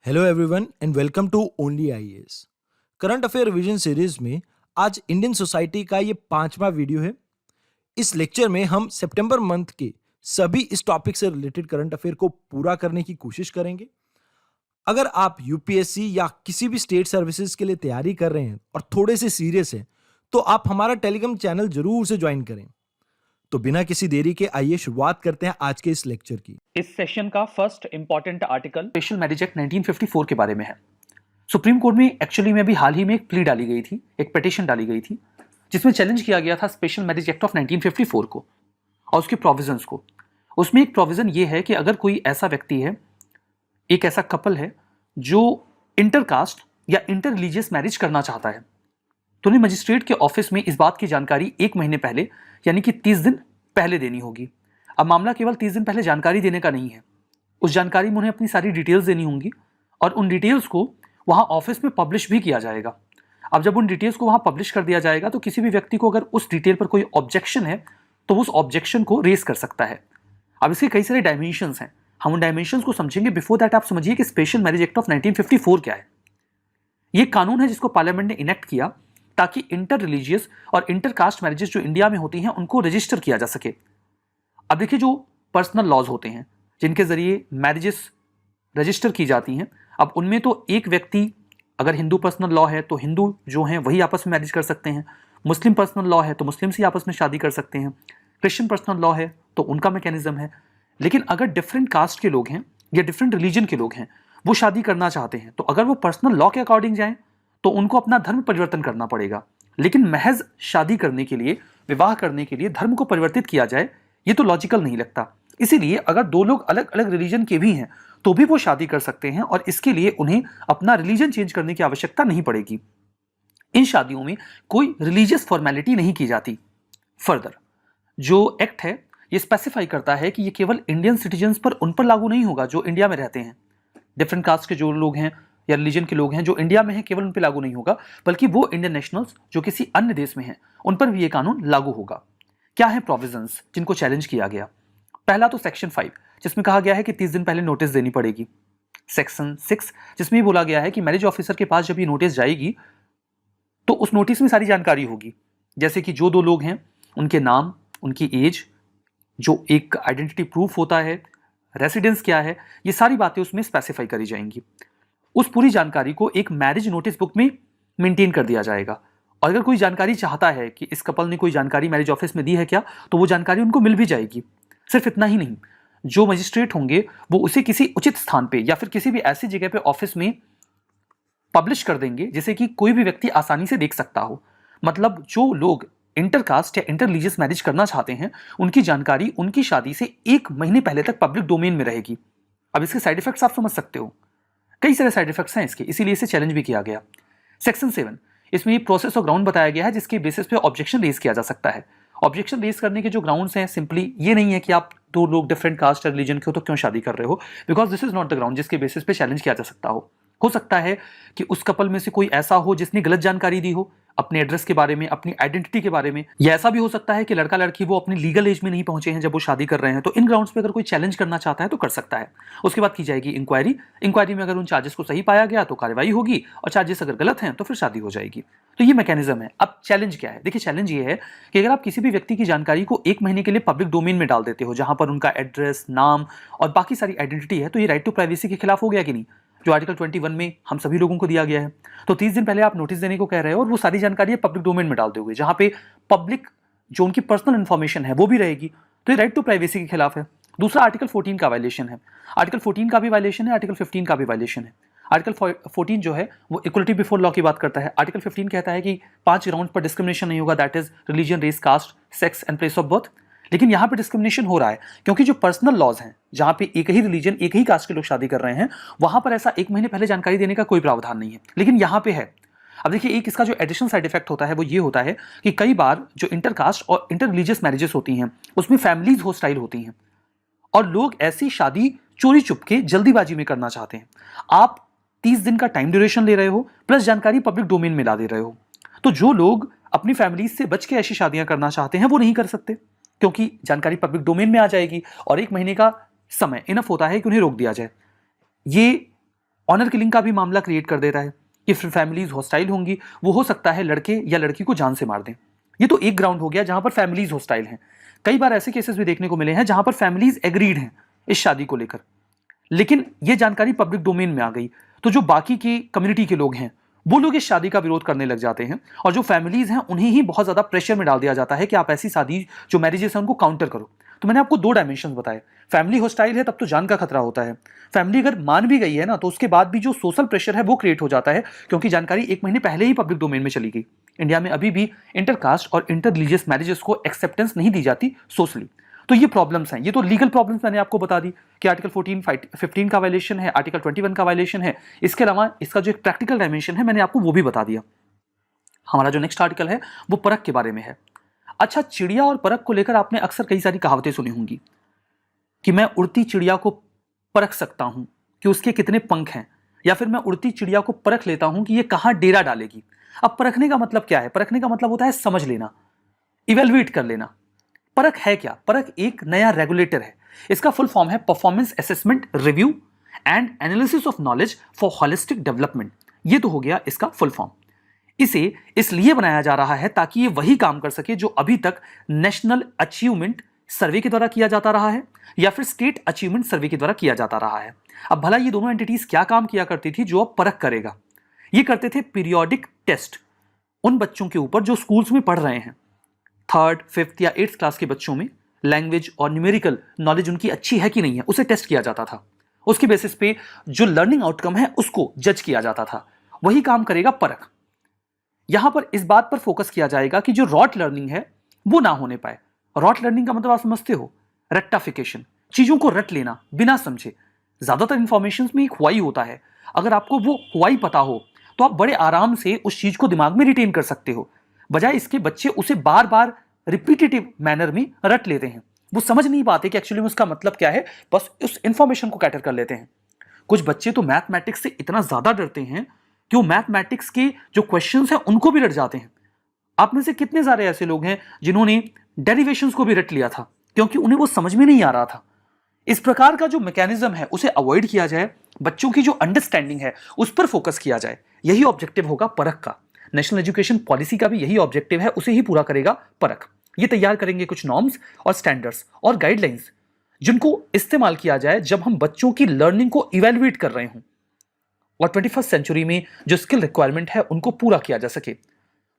Hello everyone and welcome to only IAS. Current affair revision series में आज Indian society का ये 5वां वीडियो है। इस लेक्चर में हम सितंबर मंथ के सभी इस टॉपिक से रिलेटेड करंट अफेयर को पूरा करने की कोशिश करेंगे। अगर आप यूपीएससी या किसी भी स्टेट सर्विसेज के लिए तैयारी कर रहे हैं और थोड़े से सीरियस हैं, तो आप हमारा टेलीग्राम चैनल जरूर से ज्वाइन करें। तो बिना किसी देरी के आइए शुरुआत करते हैं आज के इस लेक्चर की। इस सेशन का first important article special marriage act 1954 के बारे में है। सुप्रीम कोर्ट में एक्चुअली में भी हाल ही में एक प्ली डाली गई थी, एक पिटीशन डाली गई थी, जिसमें चैलेंज किया गया था स्पेशल मैरिज एक्ट ऑफ 1954 को और उसके प्रोविजंस को। उसमें एक प्रोविजन ये है कि अगर कोई ऐसा व्यक्ति है, एक ऐसा कपल है जो इंटरकास्ट या इंटर रिलीजियस मैरिज करना चाहता है, तो उन्हें मजिस्ट्रेट के ऑफिस में इस बात की जानकारी 1 महीने पहले यानी कि 30 दिन पहले देनी होगी। अब मामला केवल 30 दिन पहले जानकारी देने का नहीं है, उस जानकारी में उन्हें अपनी सारी डिटेल्स देनी होंगी और उन डिटेल्स को वहां ऑफिस में पब्लिश भी किया जाएगा। अब जब उन डिटेल्स को वहां पब्लिश कर दिया जाएगा तो किसी भी व्यक्ति को अगर उस डिटेल पर कोई ऑब्जेक्शन है तो उस ऑब्जेक्शन को रेज कर सकता है। अब इसके कई सारे डायमेंशंस हैं, हम उन डायमेंशंस को समझेंगे। बिफोर दैट आप समझिए कि स्पेशल मैरिज एक्ट ऑफ 1954 क्या है। ये कानून है जिसको पार्लियामेंट ने इनेक्ट किया ताकि इंटर रिलीजियस और इंटर कास्ट मैरिजेस जो इंडिया में होती हैं उनको रजिस्टर किया जा सके। अब देखिए, जो पर्सनल लॉज होते हैं जिनके जरिए मैरिजेस रजिस्टर की जाती हैं, अब उनमें तो एक व्यक्ति, अगर हिंदू पर्सनल लॉ है तो हिंदू जो हैं वही आपस में मैरिज कर सकते हैं, मुस्लिम पर्सनल लॉ है तो मुस्लिम से आपस में शादी कर सकते हैं, क्रिश्चियन पर्सनल लॉ है तो उनका मैकेनिज्म है। लेकिन अगर डिफरेंट कास्ट के लोग हैं या डिफरेंट रिलीजन के लोग हैं, वो शादी करना चाहते हैं, तो अगर वो पर्सनल लॉ के अकॉर्डिंग जाएं तो उनको अपना धर्म परिवर्तन करना पड़ेगा। लेकिन महज शादी करने के लिए, विवाह करने के लिए धर्म को परिवर्तित किया जाए, ये तो लॉजिकल नहीं लगता। इसीलिए अगर दो लोग अलग अलग रिलीजन के भी हैं तो भी वो शादी कर सकते हैं और इसके लिए उन्हें अपना रिलीजन चेंज करने की आवश्यकता नहीं पड़ेगी। इन शादियों में कोई रिलीजियस फॉर्मेलिटी नहीं की जाती। फर्दर जो एक्ट है ये स्पेसिफाई करता है कि ये केवल इंडियन सिटीजन्स पर उन पर लागू नहीं होगा जो इंडिया में रहते हैं। डिफरेंट कास्ट के जो लोग हैं या रिलीजन के लोग हैं जो इंडिया में हैं, केवल उन पर लागू नहीं होगा, बल्कि वो इंडियन नेशनल्स जो किसी अन्य देश में हैं उन पर भी ये कानून लागू होगा। क्या है प्रोविजंस जिनको चैलेंज किया गया? पहला तो सेक्शन 5 जिसमें कहा गया है कि 30 दिन पहले नोटिस देनी पड़ेगी। सेक्शन 6 जिसमें बोला गया है कि मैरिज ऑफिसर के पास जब ये नोटिस जाएगी तो उस नोटिस में सारी जानकारी होगी, जैसे कि जो दो लोग हैं उनके नाम, उनकी एज, जो एक आइडेंटिटी प्रूफ होता है, रेसिडेंस क्या है, ये सारी बातें उसमें स्पेसिफाई करी जाएंगी। उस पूरी जानकारी को एक मैरिज नोटिस बुक में मेंटेन कर दिया जाएगा और अगर कोई जानकारी चाहता है कि इस कपल ने कोई जानकारी मैरिज ऑफिस में दी है क्या, तो वो जानकारी उनको मिल भी जाएगी। सिर्फ इतना ही नहीं, जो मजिस्ट्रेट होंगे वो उसे किसी उचित स्थान पे या फिर किसी भी ऐसी जगह पे ऑफिस में पब्लिश कर देंगे जिसे कि कोई भी व्यक्ति आसानी से देख सकता हो। मतलब जो लोग इंटरकास्ट या इंटर रिलीजियस मैरिज करना चाहते हैं उनकी जानकारी उनकी शादी से 1 महीने पहले तक पब्लिक डोमेन में रहेगी। अब इसके साइड इफेक्ट्स आप समझ सकते हो, कई सारे साइड इफेक्ट्स हैं इसके, इसीलिए इसे चैलेंज भी किया गया। सेक्शन 7 इसमें ये प्रोसेस और ग्राउंड बताया गया है जिसके बेसिस पे ऑब्जेक्शन रेज किया जा सकता है। ऑब्जेक्शन रेज करने के जो ग्राउंड्स हैं सिंपली ये नहीं है कि आप दो लोग डिफरेंट कास्ट और रिलीजन के हो तो क्यों शादी कर रहे हो, because this is not the ground जिसके बेसिस पे चैलेंज किया जा सकता हो। हो सकता है कि उस कपल में से कोई ऐसा हो जिसने गलत जानकारी दी हो अपने एड्रेस के बारे में, अपनी आइडेंटिटी के बारे में, या ऐसा भी हो सकता है कि लड़का लड़की वो अपनी लीगल एज में नहीं पहुंचे हैं जब वो शादी कर रहे हैं। तो इन ग्राउंड्स पे अगर कोई चैलेंज करना चाहता है तो कर सकता है। उसके बाद की जाएगी इंक्वायरी। इंक्वायरी में अगर उन चार्जेस को सही पाया गया तो कार्रवाई होगी और चार्जेस अगर गलत हैं तो फिर शादी हो जाएगी। तो ये मैकेनिज्म है। अब चैलेंज क्या है? देखिए, चैलेंज ये है कि अगर आप किसी भी व्यक्ति की जानकारी को 1 महीने के लिए पब्लिक डोमेन में डाल देते हो जहां पर उनका एड्रेस, नाम और बाकी सारी आइडेंटिटी है, तो ये राइट टू प्राइवेसी के खिलाफ हो गया कि नहीं, जो आर्टिकल 21 में हम सभी लोगों को दिया गया है। तो 30 दिन पहले आप नोटिस देने को कह रहे हो और वो सारी जानकारी पब्लिक डोमेन में डाल दोगे जहां पे पब्लिक जो उनकी पर्सनल इंफॉर्मेशन है वो भी रहेगी, तो ये राइट टू प्राइवेसी के खिलाफ है। दूसरा आर्टिकल 14 का वायलेशन है। आर्टिकल 14 का भी वायलेशन है, आर्टिकल 15 का भी वायलेशन है। आर्टिकल 14 जो है वो इक्वलिटी बिफोर लॉ की बात करता है। आर्टिकल 15 कहता है कि 5 ग्राउंड पर डिस्क्रिमिनेशन नहीं होगा, that is religion, race, caste, sex and place of birth. लेकिन यहां पे डिस्क्रिमिनेशन हो रहा है क्योंकि जो पर्सनल लॉज हैं जहां पे एक ही रिलीजन, एक ही कास्ट के लोग शादी कर रहे हैं, वहां पर ऐसा 1 महीने पहले जानकारी देने का कोई प्रावधान नहीं है, लेकिन यहां पे है। अब देखिए, एक इसका जो एडिशनल साइड इफेक्ट होता है वो ये होता है कि कई बार जो इंटरकास्ट और इंटर रिलीजियस मैरिजेस होती हैं उसमें फैमिलीज होस्टाइल होती हैं और लोग ऐसी शादी चोरी चुपके जल्दीबाजी में करना चाहते हैं। आप 30 दिन का टाइम ड्यूरेशन ले रहे हो प्लस जानकारी पब्लिक डोमेन में ला दे रहे हो, तो जो लोग अपनी फैमिलीज से बच के ऐसी शादियां करना चाहते हैं वो नहीं कर सकते क्योंकि जानकारी पब्लिक डोमेन में आ जाएगी और 1 महीने का समय इनफ होता है कि उन्हें रोक दिया जाए। ये ऑनर किलिंग का भी मामला क्रिएट कर देता है कि फिर फैमिलीज हॉस्टाइल होंगी, वो हो सकता है लड़के या लड़की को जान से मार दें। ये तो एक ग्राउंड हो गया जहां पर फैमिलीज हॉस्टाइल हैं। कई बार ऐसे केसेस भी देखने को मिले हैं जहां पर फैमिलीज एग्रीड हैं इस शादी को लेकर, लेकिन ये जानकारी पब्लिक डोमेन में आ गई तो जो बाकी की कम्युनिटी के लोग हैं वो लोग इस शादी का विरोध करने लग जाते हैं, और जो फैमिलीज हैं उन्हें ही बहुत ज्यादा प्रेशर में डाल दिया जाता है कि आप ऐसी शादी जो मैरिजेस हैं उनको काउंटर करो। तो मैंने आपको 2 डायमेंशन बताए। फैमिली हॉस्टाइल है तब तो जान का खतरा होता है, फैमिली अगर मान भी गई है ना तो उसके बाद भी जो सोशल प्रेशर है वो क्रिएट हो जाता है, क्योंकि जानकारी 1 महीने पहले ही पब्लिक डोमेन में चली गई। इंडिया में अभी भी इंटरकास्ट और इंटर रिलीजियस मैरिजेस को एक्सेप्टेंस नहीं दी जाती सोशली। तो ये प्रॉब्लम्स हैं। ये तो लीगल प्रॉब्लम्स मैंने आपको बता दी कि आर्टिकल 15 का वायलेशन है, आर्टिकल 21 का वायलेशन है। इसके अलावा इसका जो एक प्रैक्टिकल डायमेंशन है मैंने आपको वो भी बता दिया। हमारा जो नेक्स्ट आर्टिकल है वो परख के बारे में है। अच्छा, चिड़िया और परख को लेकर आपने अक्सर कई सारी कहावतें सुनी होंगी कि मैं उड़ती चिड़िया को परख सकता हूं कि उसके कितने पंख हैं, या फिर मैं उड़ती चिड़िया को परख लेता हूं कि ये कहां डेरा डालेगी। अब परखने का मतलब क्या है? परखने का मतलब होता है समझ लेना, इवेलुएट कर लेना। परख है क्या? परख एक नया रेगुलेटर है। इसका फुल फॉर्म है performance assessment review and analysis of knowledge for holistic development. ये तो हो गया इसका फुल फॉर्म। इसे इसलिए बनाया जा रहा है ताकि ये वही काम कर सके जो अभी तक नेशनल अचीवमेंट सर्वे के द्वारा किया जाता रहा है या फिर स्टेट अचीवमेंट सर्वे के द्वारा किया जाता रहा है। अब भला ये दोनों एंटिटीज क्या काम किया करती थी जो अब परख करेगा? ये करते थे पीरियोडिक टेस्ट उन बच्चों के ऊपर जो स्कूल्स में पढ़ रहे हैं। 3rd, 5th या 8th क्लास के बच्चों में लैंग्वेज और न्यूमेरिकल नॉलेज उनकी अच्छी है कि नहीं है, उसे टेस्ट किया जाता था। उसके बेसिस पे जो लर्निंग आउटकम है उसको जज किया जाता था। वही काम करेगा परख। यहां पर इस बात पर फोकस किया जाएगा कि जो रॉट लर्निंग है वो ना होने पाए। रॉट लर्निंग का मतलब आप समझते हो, रेक्टाफिकेशन, चीजों को रट लेना बिना समझे। ज्यादातर इंफॉर्मेशन में एक व्हाई होता है, अगर आपको वो व्हाई पता हो तो आप बड़े आराम से उस चीज को दिमाग में रिटेन कर सकते हो। बजाय इसके बच्चे उसे बार बार रिपीटेटिव मैनर में रट लेते हैं। वो समझ नहीं पाते कि एक्चुअली में उसका मतलब क्या है, बस उस इंफॉर्मेशन को कैटर कर लेते हैं। कुछ बच्चे तो मैथमेटिक्स से इतना ज्यादा डरते हैं कि वो मैथमेटिक्स के जो क्वेश्चंस हैं उनको भी रट जाते हैं। आप में से कितने सारे ऐसे लोग हैं जिन्होंने डेरिवेशंस को भी रट लिया था क्योंकि उन्हें वो समझ में नहीं आ रहा था। इस प्रकार का जो मैकेनिज्म है उसे अवॉइड किया जाए, बच्चों की जो अंडरस्टैंडिंग है उस पर फोकस किया जाए। यही ऑब्जेक्टिव होगा परख का। नेशनल एजुकेशन पॉलिसी का भी यही ऑब्जेक्टिव है, उसे ही पूरा करेगा परख। ये तैयार करेंगे कुछ नॉर्म्स और स्टैंडर्ड्स और गाइडलाइंस जिनको इस्तेमाल किया जाए जब हम बच्चों की लर्निंग को इवेल्युएट कर रहे हों और 21st सेंचुरी में जो स्किल रिक्वायरमेंट है उनको पूरा किया जा सके।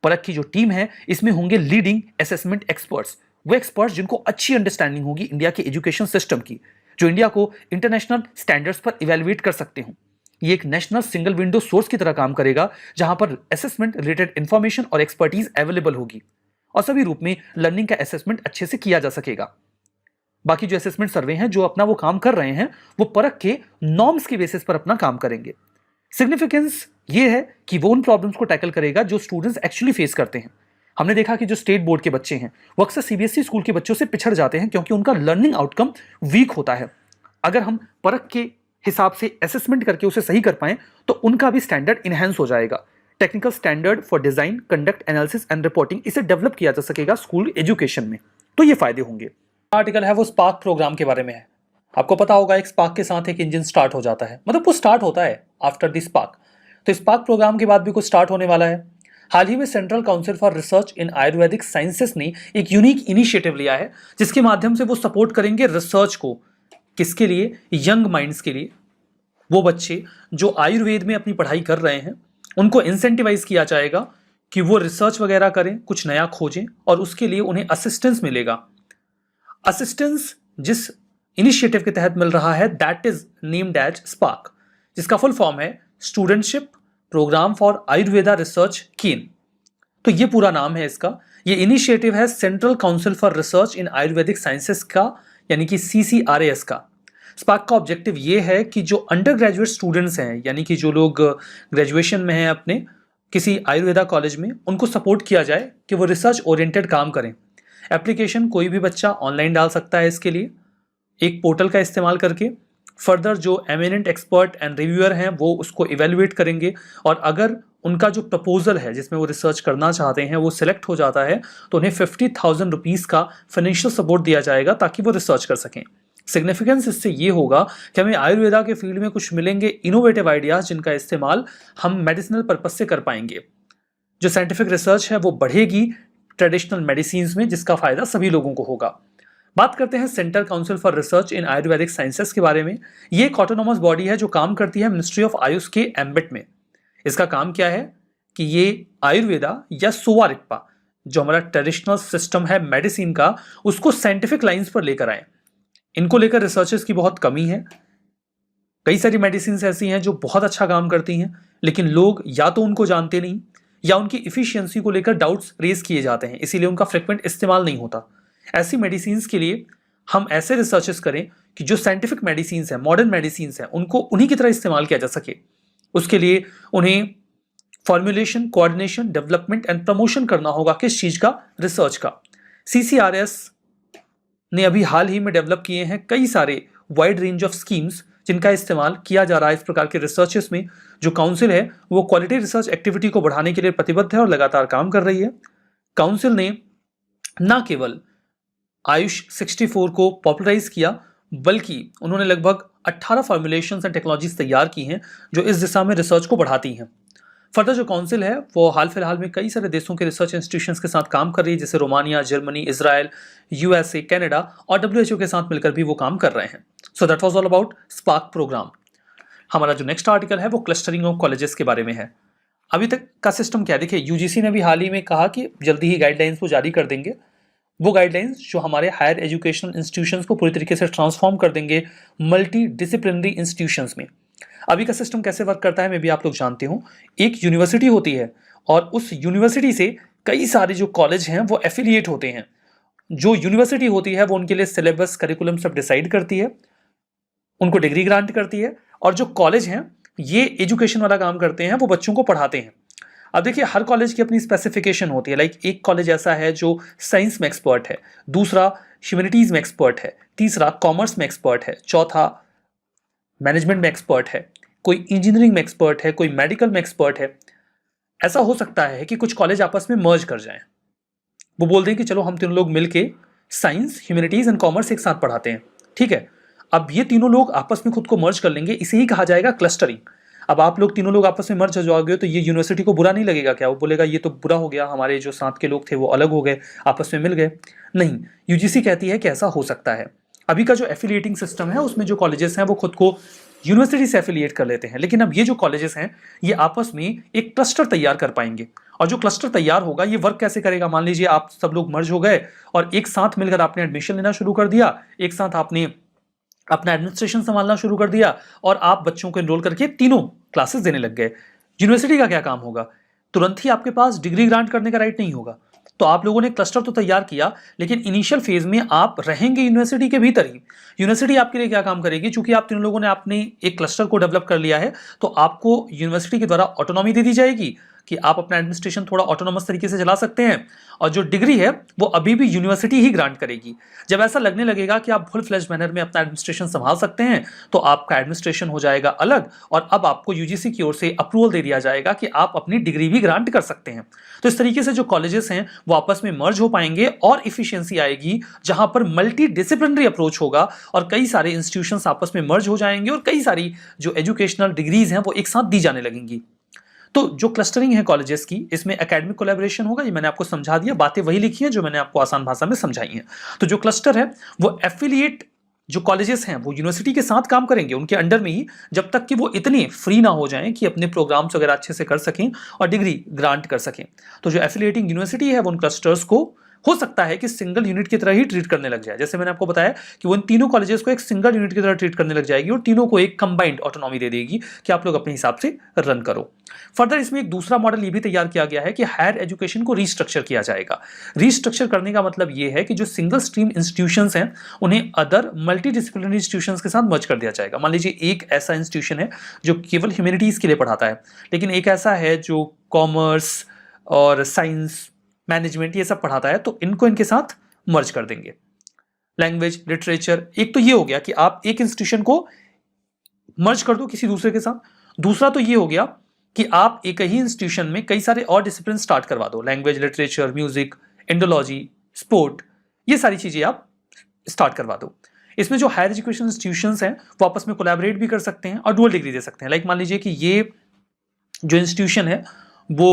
परख की जो टीम है इसमें होंगे लीडिंग असेसमेंट एक्सपर्ट्स, वो एक्सपर्ट्स जिनको अच्छी अंडरस्टैंडिंग होगी इंडिया के एजुकेशन सिस्टम की, जो इंडिया को इंटरनेशनल स्टैंडर्ड्स पर इवेल्युएट कर सकते हो। ये एक नेशनल सिंगल विंडो सोर्स की तरह काम करेगा जहां पर असेसमेंट रिलेटेड इंफॉर्मेशन और एक्सपर्टीज अवेलेबल होगी और सभी रूप में लर्निंग का असेसमेंट अच्छे से किया जा सकेगा। बाकी जो असेसमेंट सर्वे हैं जो अपना वो काम कर रहे हैं वो परख के नॉर्म्स के बेसिस पर अपना काम करेंगे। सिग्निफिकेंस ये है कि वो उन प्रॉब्लम्स को टैकल करेगा जो स्टूडेंट्स एक्चुअली फेस करते हैं। हमने देखा कि जो स्टेट बोर्ड के बच्चे हैं वो अक्सर सीबीएसई स्कूल के बच्चों से पिछड़ जाते हैं क्योंकि उनका लर्निंग आउटकम वीक होता है। अगर हम परख के हिसाब से असेसमेंट करके उसे सही कर पाएं तो उनका भी स्टैंडर्ड इनहेंस हो जाएगा। Technical standard for design, conduct, analysis and reporting, इसे डेवलप किया जा सकेगा स्कूल एजुकेशन में, तो ये फायदे होंगे। आर्टिकल है वो स्पार्क प्रोग्राम के बारे में है। आपको पता होगा एक स्पार्क के साथ एक इंजन स्टार्ट हो जाता है, मतलब वो स्टार्ट होता है आफ्टर द स्पार्क। तो स्पार्क प्रोग्राम के बाद भी कुछ स्टार्ट होने वाला है। हाल ही में central council for research in Ayurvedic sciences ने एक यूनिक इनिशिएटिव लिया है जिसके माध्यम से वो सपोर्ट करेंगे रिसर्च को। किसके लिए? यंग माइंड्स के लिए। वो बच्चे जो आयुर्वेद में अपनी पढ़ाई कर रहे हैं उनको इंसेंटिवाइज किया जाएगा कि वो रिसर्च वगैरह करें, कुछ नया खोजें और उसके लिए उन्हें असिस्टेंस मिलेगा। असिस्टेंस जिस इनिशिएटिव के तहत मिल रहा है that is named as SPARK, जिसका फुल फॉर्म है studentship program for Ayurveda research Ken. तो ये पूरा नाम है इसका। ये इनिशिएटिव है central council for research in Ayurvedic sciences का, यानी कि CCRAS का। स्पार्क का ऑब्जेक्टिव ये है कि जो अंडर ग्रेजुएट स्टूडेंट्स हैं, यानी कि जो लोग ग्रेजुएशन में हैं अपने किसी आयुर्वेदा कॉलेज में, उनको सपोर्ट किया जाए कि वो रिसर्च ओरिएंटेड काम करें। एप्लीकेशन कोई भी बच्चा ऑनलाइन डाल सकता है इसके लिए, एक पोर्टल का इस्तेमाल करके। फर्दर जो एमिनेंट एक्सपर्ट एंड रिव्यूअर हैं वो उसको इवेल्युएट करेंगे और अगर उनका जो प्रपोजल है जिसमें वो रिसर्च करना चाहते हैं वो सिलेक्ट हो जाता है तो उन्हें 50,000 रुपीज़ का फाइनेंशियल सपोर्ट दिया जाएगा ताकि वो रिसर्च कर सकें। सिग्निफिकेंस इससे ये होगा कि हमें आयुर्वेदा के फील्ड में कुछ मिलेंगे इनोवेटिव आइडियाज जिनका इस्तेमाल हम मेडिसिनल पर्पज से कर पाएंगे। जो साइंटिफिक रिसर्च है वो बढ़ेगी ट्रेडिशनल मेडिसिन में, जिसका फायदा सभी लोगों को होगा। बात करते हैं central council for research in Ayurvedic sciences के बारे में। ये एक ऑटोनोमस बॉडी है जो काम करती है मिनिस्ट्री ऑफ आयुष के एम्बिट में। इसका काम क्या है कि ये आयुर्वेदा या सोवा रिग्पा, जो हमारा ट्रेडिशनल सिस्टम है मेडिसिन का, उसको साइंटिफिक लाइंस पर लेकर आए। इनको लेकर रिसर्चेस की बहुत कमी है। कई सारी मेडिसिन ऐसी हैं जो बहुत अच्छा काम करती हैं, लेकिन लोग या तो उनको जानते नहीं या उनकी इफिशियंसी को लेकर डाउट्स रेज किए जाते हैं, इसीलिए उनका फ्रिक्वेंट इस्तेमाल नहीं होता। ऐसी मेडिसिन के लिए हम ऐसे रिसर्चेस करें कि जो साइंटिफिक मेडिसिन है, मॉडर्न मेडिसिन है, उनको उन्हीं की तरह इस्तेमाल किया जा सके। उसके लिए उन्हें formulation, coordination, development and promotion करना होगा। किस चीज का? रिसर्च का। CCRS ने अभी हाल ही में डेवलप किए हैं कई सारे वाइड रेंज ऑफ स्कीम्स जिनका इस्तेमाल किया जा रहा है इस प्रकार के रिसर्चेस में। जो काउंसिल है वो क्वालिटी रिसर्च एक्टिविटी को बढ़ाने के लिए प्रतिबद्ध है और लगातार काम कर रही है। काउंसिल ने न केवल आयुष 64 को पॉपुलराइज किया, बल्कि उन्होंने लगभग 18 फॉर्मुलेशंस एंड टेक्नोलॉजीज तैयार की हैं जो इस दिशा में रिसर्च को बढ़ाती हैं। फर्दर जो काउंसिल है वो हाल फिलहाल में कई सारे देशों के रिसर्च इंस्टीट्यूशंस के साथ काम कर रही है, जैसे Romania, Germany, Israel, USA, Canada और WHO के साथ मिलकर भी वो काम कर रहे हैं। So that was all about spark program. हमारा जो नेक्स्ट आर्टिकल है वो क्लस्टरिंग ऑफ कॉलेजेस के बारे में है। अभी तक का सिस्टम क्या है, देखिए UGC ने भी हाल ही में कहा कि जल्दी ही गाइडलाइंस वो जारी कर देंगे। वो गाइडलाइंस जो हमारे हायर एजुकेशनल इंस्टीट्यूशंस को पूरी तरीके से ट्रांसफॉर्म कर देंगे मल्टी डिसिप्लिनरी इंस्टीट्यूशंस में। अभी का सिस्टम कैसे वर्क करता है मैं भी आप लोग जानते हो। एक यूनिवर्सिटी होती है और उस यूनिवर्सिटी से कई सारे जो कॉलेज हैं वो एफिलिएट होते हैं। जो यूनिवर्सिटी होती है वो उनके लिए सिलेबस, करिकुलम सब डिसाइड करती है, उनको डिग्री ग्रांट करती है, और जो कॉलेज हैं ये एजुकेशन वाला काम करते हैं, वो बच्चों को पढ़ाते हैं। अब देखिए हर कॉलेज की अपनी स्पेसिफिकेशन होती है। लाइक एक कॉलेज ऐसा है जो साइंस में एक्सपर्ट है, दूसरा ह्यूमैनिटीज में एक्सपर्ट है, तीसरा कॉमर्स में एक्सपर्ट है, चौथा मैनेजमेंट में एक्सपर्ट है, कोई इंजीनियरिंग में एक्सपर्ट है, कोई मेडिकल में एक्सपर्ट है। ऐसा हो सकता है कि कुछ कॉलेज आपस में मर्ज कर जाएं, वो बोल दें कि चलो हम तीनों लोग मिलके साइंस, ह्यूमैनिटीज एंड कॉमर्स एक साथ पढ़ाते हैं, ठीक है। अब ये तीनों लोग आपस में खुद को मर्ज कर लेंगे, इसे ही कहा जाएगा क्लस्टरिंग। अब आप लोग तीनों लोग आपस में मर्ज हो जाओगे तो ये यूनिवर्सिटी को बुरा नहीं लगेगा क्या? वो बोलेगा ये तो बुरा हो गया, हमारे जो साथ के लोग थे वो अलग हो गए, आपस में मिल गए। नहीं, UGC कहती है कि ऐसा हो सकता है। अभी का जो एफिलिएटिंग सिस्टम है उसमें जो कॉलेजेस हैं वो खुद को यूनिवर्सिटी से एफिलिएट कर लेते हैं, लेकिन अब ये जो कॉलेजेस हैं ये आपस में एक क्लस्टर तैयार कर पाएंगे। और जो क्लस्टर तैयार होगा ये वर्क कैसे करेगा? मान लीजिए आप सब लोग मर्ज हो गए और एक साथ मिलकर आपने एडमिशन लेना शुरू कर दिया, एक साथ आपने अपना एडमिनिस्ट्रेशन संभालना शुरू कर दिया और आप बच्चों को एनरोल करके तीनों क्लासेस देने लग गए। यूनिवर्सिटी का क्या काम होगा? तुरंत ही आपके पास डिग्री ग्रांट करने का राइट नहीं होगा। तो आप लोगों ने क्लस्टर तो तैयार किया, लेकिन इनिशियल फेज में आप रहेंगे यूनिवर्सिटी के भीतर ही। यूनिवर्सिटी आपके लिए क्या काम करेगी? चूंकि आप तीनों लोगों ने अपने एक क्लस्टर को डेवलप कर लिया है, तो आपको यूनिवर्सिटी के द्वारा ऑटोनॉमी दे दी जाएगी कि आप अपना एडमिनिस्ट्रेशन थोड़ा ऑटोनोमस तरीके से चला सकते हैं, और जो डिग्री है वो अभी भी यूनिवर्सिटी ही ग्रांट करेगी। जब ऐसा लगने लगेगा कि आप फुल फ्लैश मैनर में अपना एडमिनिस्ट्रेशन संभाल सकते हैं, तो आपका एडमिनिस्ट्रेशन हो जाएगा अलग, और अब आपको UGC की ओर से अप्रूवल दे दिया जाएगा कि आप अपनी डिग्री भी ग्रांट कर सकते हैं। तो इस तरीके से जो कॉलेजेस हैं वो आपस में मर्ज हो पाएंगे और इफिशियंसी आएगी, जहां पर मल्टी डिसिप्लिनरी अप्रोच होगा और कई सारे इंस्टीट्यूशंस आपस में मर्ज हो जाएंगे और कई सारी जो एजुकेशनल डिग्रीज हैं वो एक साथ दी जाने लगेंगी। तो जो क्लस्टरिंग है कॉलेजेस की, इसमें एकेडमिक कोलैबोरेशन होगा, ये मैंने आपको समझा दिया, बातें वही लिखी हैं जो मैंने आपको आसान भाषा में समझाई हैं। तो जो क्लस्टर है वो एफिलिएट जो कॉलेजेस हैं वो यूनिवर्सिटी के साथ काम करेंगे, उनके अंडर में ही, जब तक कि वो इतने फ्री ना हो जाएं कि अपने प्रोग्राम्स वगैरह अच्छे से कर सकें और डिग्री ग्रांट कर सकें। तो जो एफिलिएटिंग यूनिवर्सिटी है वो उन क्लस्टर्स को हो सकता है कि सिंगल यूनिट की तरह ही ट्रीट करने लग जाए। जैसे मैंने आपको बताया कि वो इन तीनों कॉलेजेस को एक सिंगल यूनिट की तरह ट्रीट करने लग जाएगी और तीनों को एक कंबाइंड ऑटोनॉमी दे देगी कि आप लोग अपने हिसाब से रन करो। फर्दर इसमें एक दूसरा मॉडल ये भी तैयार किया गया है कि हायर एजुकेशन को रीस्ट्रक्चर किया जाएगा। रीस्ट्रक्चर करने का मतलब ये है कि जो सिंगल स्ट्रीम इंस्टीट्यूशंस हैं उन्हें अदर मल्टी डिसिप्लिनरी इंस्टीट्यूशंस के साथ मर्ज कर दिया जाएगा। मान लीजिए एक ऐसा इंस्टीट्यूशन है जो केवल ह्यूमैनिटीज के लिए पढ़ाता है, लेकिन एक ऐसा है जो कॉमर्स और साइंस, मैनेजमेंट ये सब पढ़ाता है, तो इनको इनके साथ मर्ज कर देंगे। लैंग्वेज, लिटरेचर, एक तो ये हो गया कि आप एक इंस्टीट्यूशन को मर्ज कर दो किसी दूसरे के साथ। दूसरा तो ये हो गया कि आप एक ही इंस्टीट्यूशन में कई सारे और डिसिप्लिन स्टार्ट करवा दो। Language, literature, music, Indology, sport, ये सारी चीजें आप स्टार्ट करवा दो। इसमें जो हायर एजुकेशन इंस्टीट्यूशंस हैं वो आपस में कोलैबोरेट भी कर सकते हैं और डुअल डिग्री दे सकते हैं। लाइक मान लीजिए कि ये जो इंस्टीट्यूशन है वो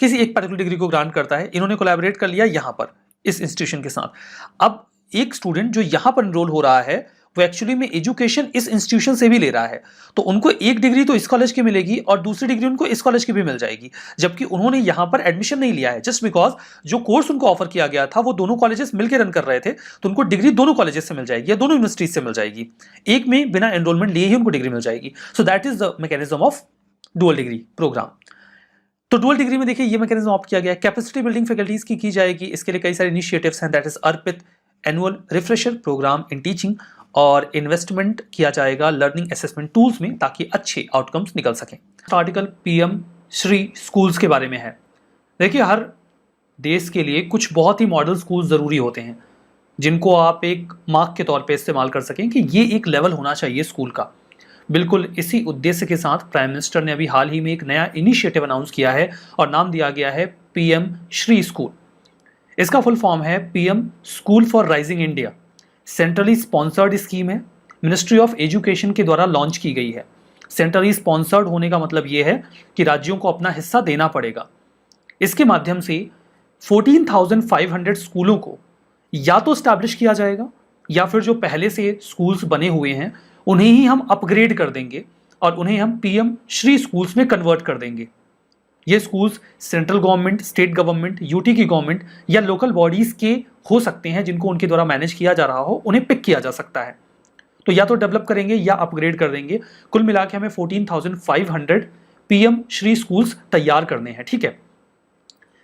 किसी एक पर्टिकुलर डिग्री को ग्रांट करता है, इन्होंने कोलैबोरेट कर लिया यहाँ पर इस इंस्टीट्यूशन के साथ। अब एक स्टूडेंट जो यहाँ पर एनरोल हो रहा है वो एक्चुअली में एजुकेशन इस इंस्टीट्यूशन से भी ले रहा है, तो उनको एक डिग्री तो इस कॉलेज की मिलेगी और दूसरी डिग्री उनको इस कॉलेज की भी मिल जाएगी, जबकि उन्होंने यहाँ पर एडमिशन नहीं लिया है। जस्ट बिकॉज जो कोर्स उनको ऑफर किया गया था वो दोनों कॉलेजेस मिलकर रन कर रहे थे, तो उनको डिग्री दोनों कॉलेजेस से मिल जाएगी या दोनों यूनिवर्सिटीज से मिल जाएगी, एक में बिना एनरोलमेंट लिए ही उनको डिग्री मिल जाएगी। So that is the mechanism of dual degree program. तो डुअल डिग्री में देखिए ये मैकेनिज्म ऑप्ट किया गया है। कैपेसिटी बिल्डिंग फैकल्टीज की जाएगी, इसके लिए कई सारे इनिशिएटिव्स हैं, that is Arpit annual refresher program in teaching, और इन्वेस्टमेंट किया जाएगा लर्निंग असेसमेंट टूल्स में ताकि अच्छे आउटकम्स निकल सकें। आर्टिकल पीएम श्री स्कूल्स के बारे में है। देखिए हर देश के लिए कुछ बहुत ही मॉडल स्कूल ज़रूरी होते हैं जिनको आप एक मार्क के तौर पे इस्तेमाल कर सकें कि ये एक लेवल होना चाहिए स्कूल का। बिल्कुल इसी उद्देश्य के साथ प्राइम मिनिस्टर ने अभी हाल ही में एक नया इनिशिएटिव अनाउंस किया है और नाम दिया गया है पीएम श्री स्कूल। इसका फुल फॉर्म है PM school for rising India. Centrally sponsored scheme है, मिनिस्ट्री ऑफ एजुकेशन के द्वारा लॉन्च की गई है। सेंट्रली स्पॉन्सर्ड होने का मतलब यह है कि राज्यों को अपना हिस्सा देना पड़ेगा। इसके माध्यम से 14,500 स्कूलों को या तो स्टैब्लिश किया जाएगा या फिर जो पहले से स्कूल्स बने हुए हैं उन्हें ही हम अपग्रेड कर देंगे और उन्हें हम पीएम श्री स्कूल्स में कन्वर्ट कर देंगे। ये schools central government, state government, UT की गवर्नमेंट या लोकल बॉडीज के हो सकते हैं जिनको उनके द्वारा मैनेज किया जा रहा हो, उन्हें पिक किया जा सकता है। तो या तो डेवलप करेंगे या अपग्रेड कर देंगे। कुल मिला के हमें 14,500 पीएम श्री स्कूल्स तैयार करने हैं। ठीक है,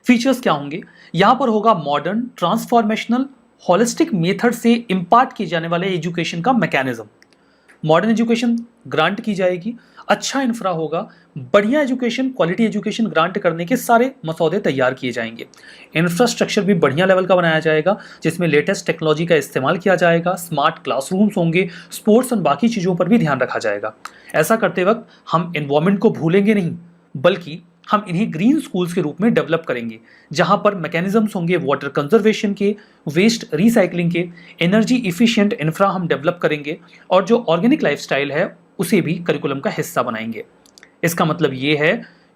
फीचर्स क्या होंगे? यहां पर होगा मॉडर्न, ट्रांसफॉर्मेशनल, होलिस्टिक मेथड से इंपार्ट किए जाने वाले एजुकेशन का मैकेनिज्म। मॉडर्न एजुकेशन ग्रांट की जाएगी, अच्छा इंफ्रा होगा, बढ़िया एजुकेशन, क्वालिटी एजुकेशन ग्रांट करने के सारे मसौदे तैयार किए जाएंगे। इंफ्रास्ट्रक्चर भी बढ़िया लेवल का बनाया जाएगा जिसमें लेटेस्ट टेक्नोलॉजी का इस्तेमाल किया जाएगा, स्मार्ट क्लासरूम्स होंगे, स्पोर्ट्स और बाकी चीज़ों पर भी ध्यान रखा जाएगा। ऐसा करते वक्त हम एनवायरमेंट को भूलेंगे नहीं, बल्कि हम इन्हें ग्रीन स्कूल्स के रूप में डेवलप करेंगे जहां पर मैकेनिज्म्स होंगे वाटर कंजर्वेशन के, वेस्ट रिसाइकलिंग के, एनर्जी इफिशिएंट इंफ्रा हम डेवलप करेंगे और जो ऑर्गेनिक लाइफस्टाइल है उसे भी करिकुलम का हिस्सा बनाएंगे। इसका मतलब ये है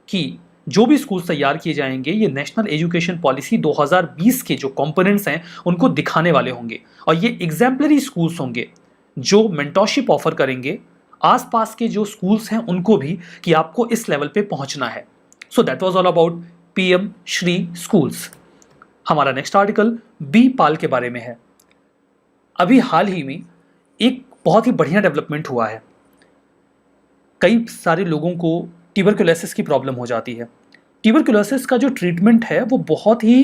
कि जो भी स्कूल्स तैयार किए जाएंगे ये नेशनल एजुकेशन पॉलिसी 2020 के जो कंपोनेंट्स हैं उनको दिखाने वाले होंगे और ये एग्जाम्पलरी स्कूल्स होंगे जो मेंटरशिप ऑफर करेंगे आसपास के जो स्कूल्स हैं उनको भी कि आपको इस लेवल पे पहुंचना है। सो that was all about PM Shri schools. हमारा नेक्स्ट आर्टिकल बी पाल के बारे में है। अभी हाल ही में एक बहुत ही बढ़िया डेवलपमेंट हुआ है। कई सारे लोगों को ट्यूबरकुलोसिस की प्रॉब्लम हो जाती है। ट्यूबरकुलोसिस का जो ट्रीटमेंट है वो बहुत ही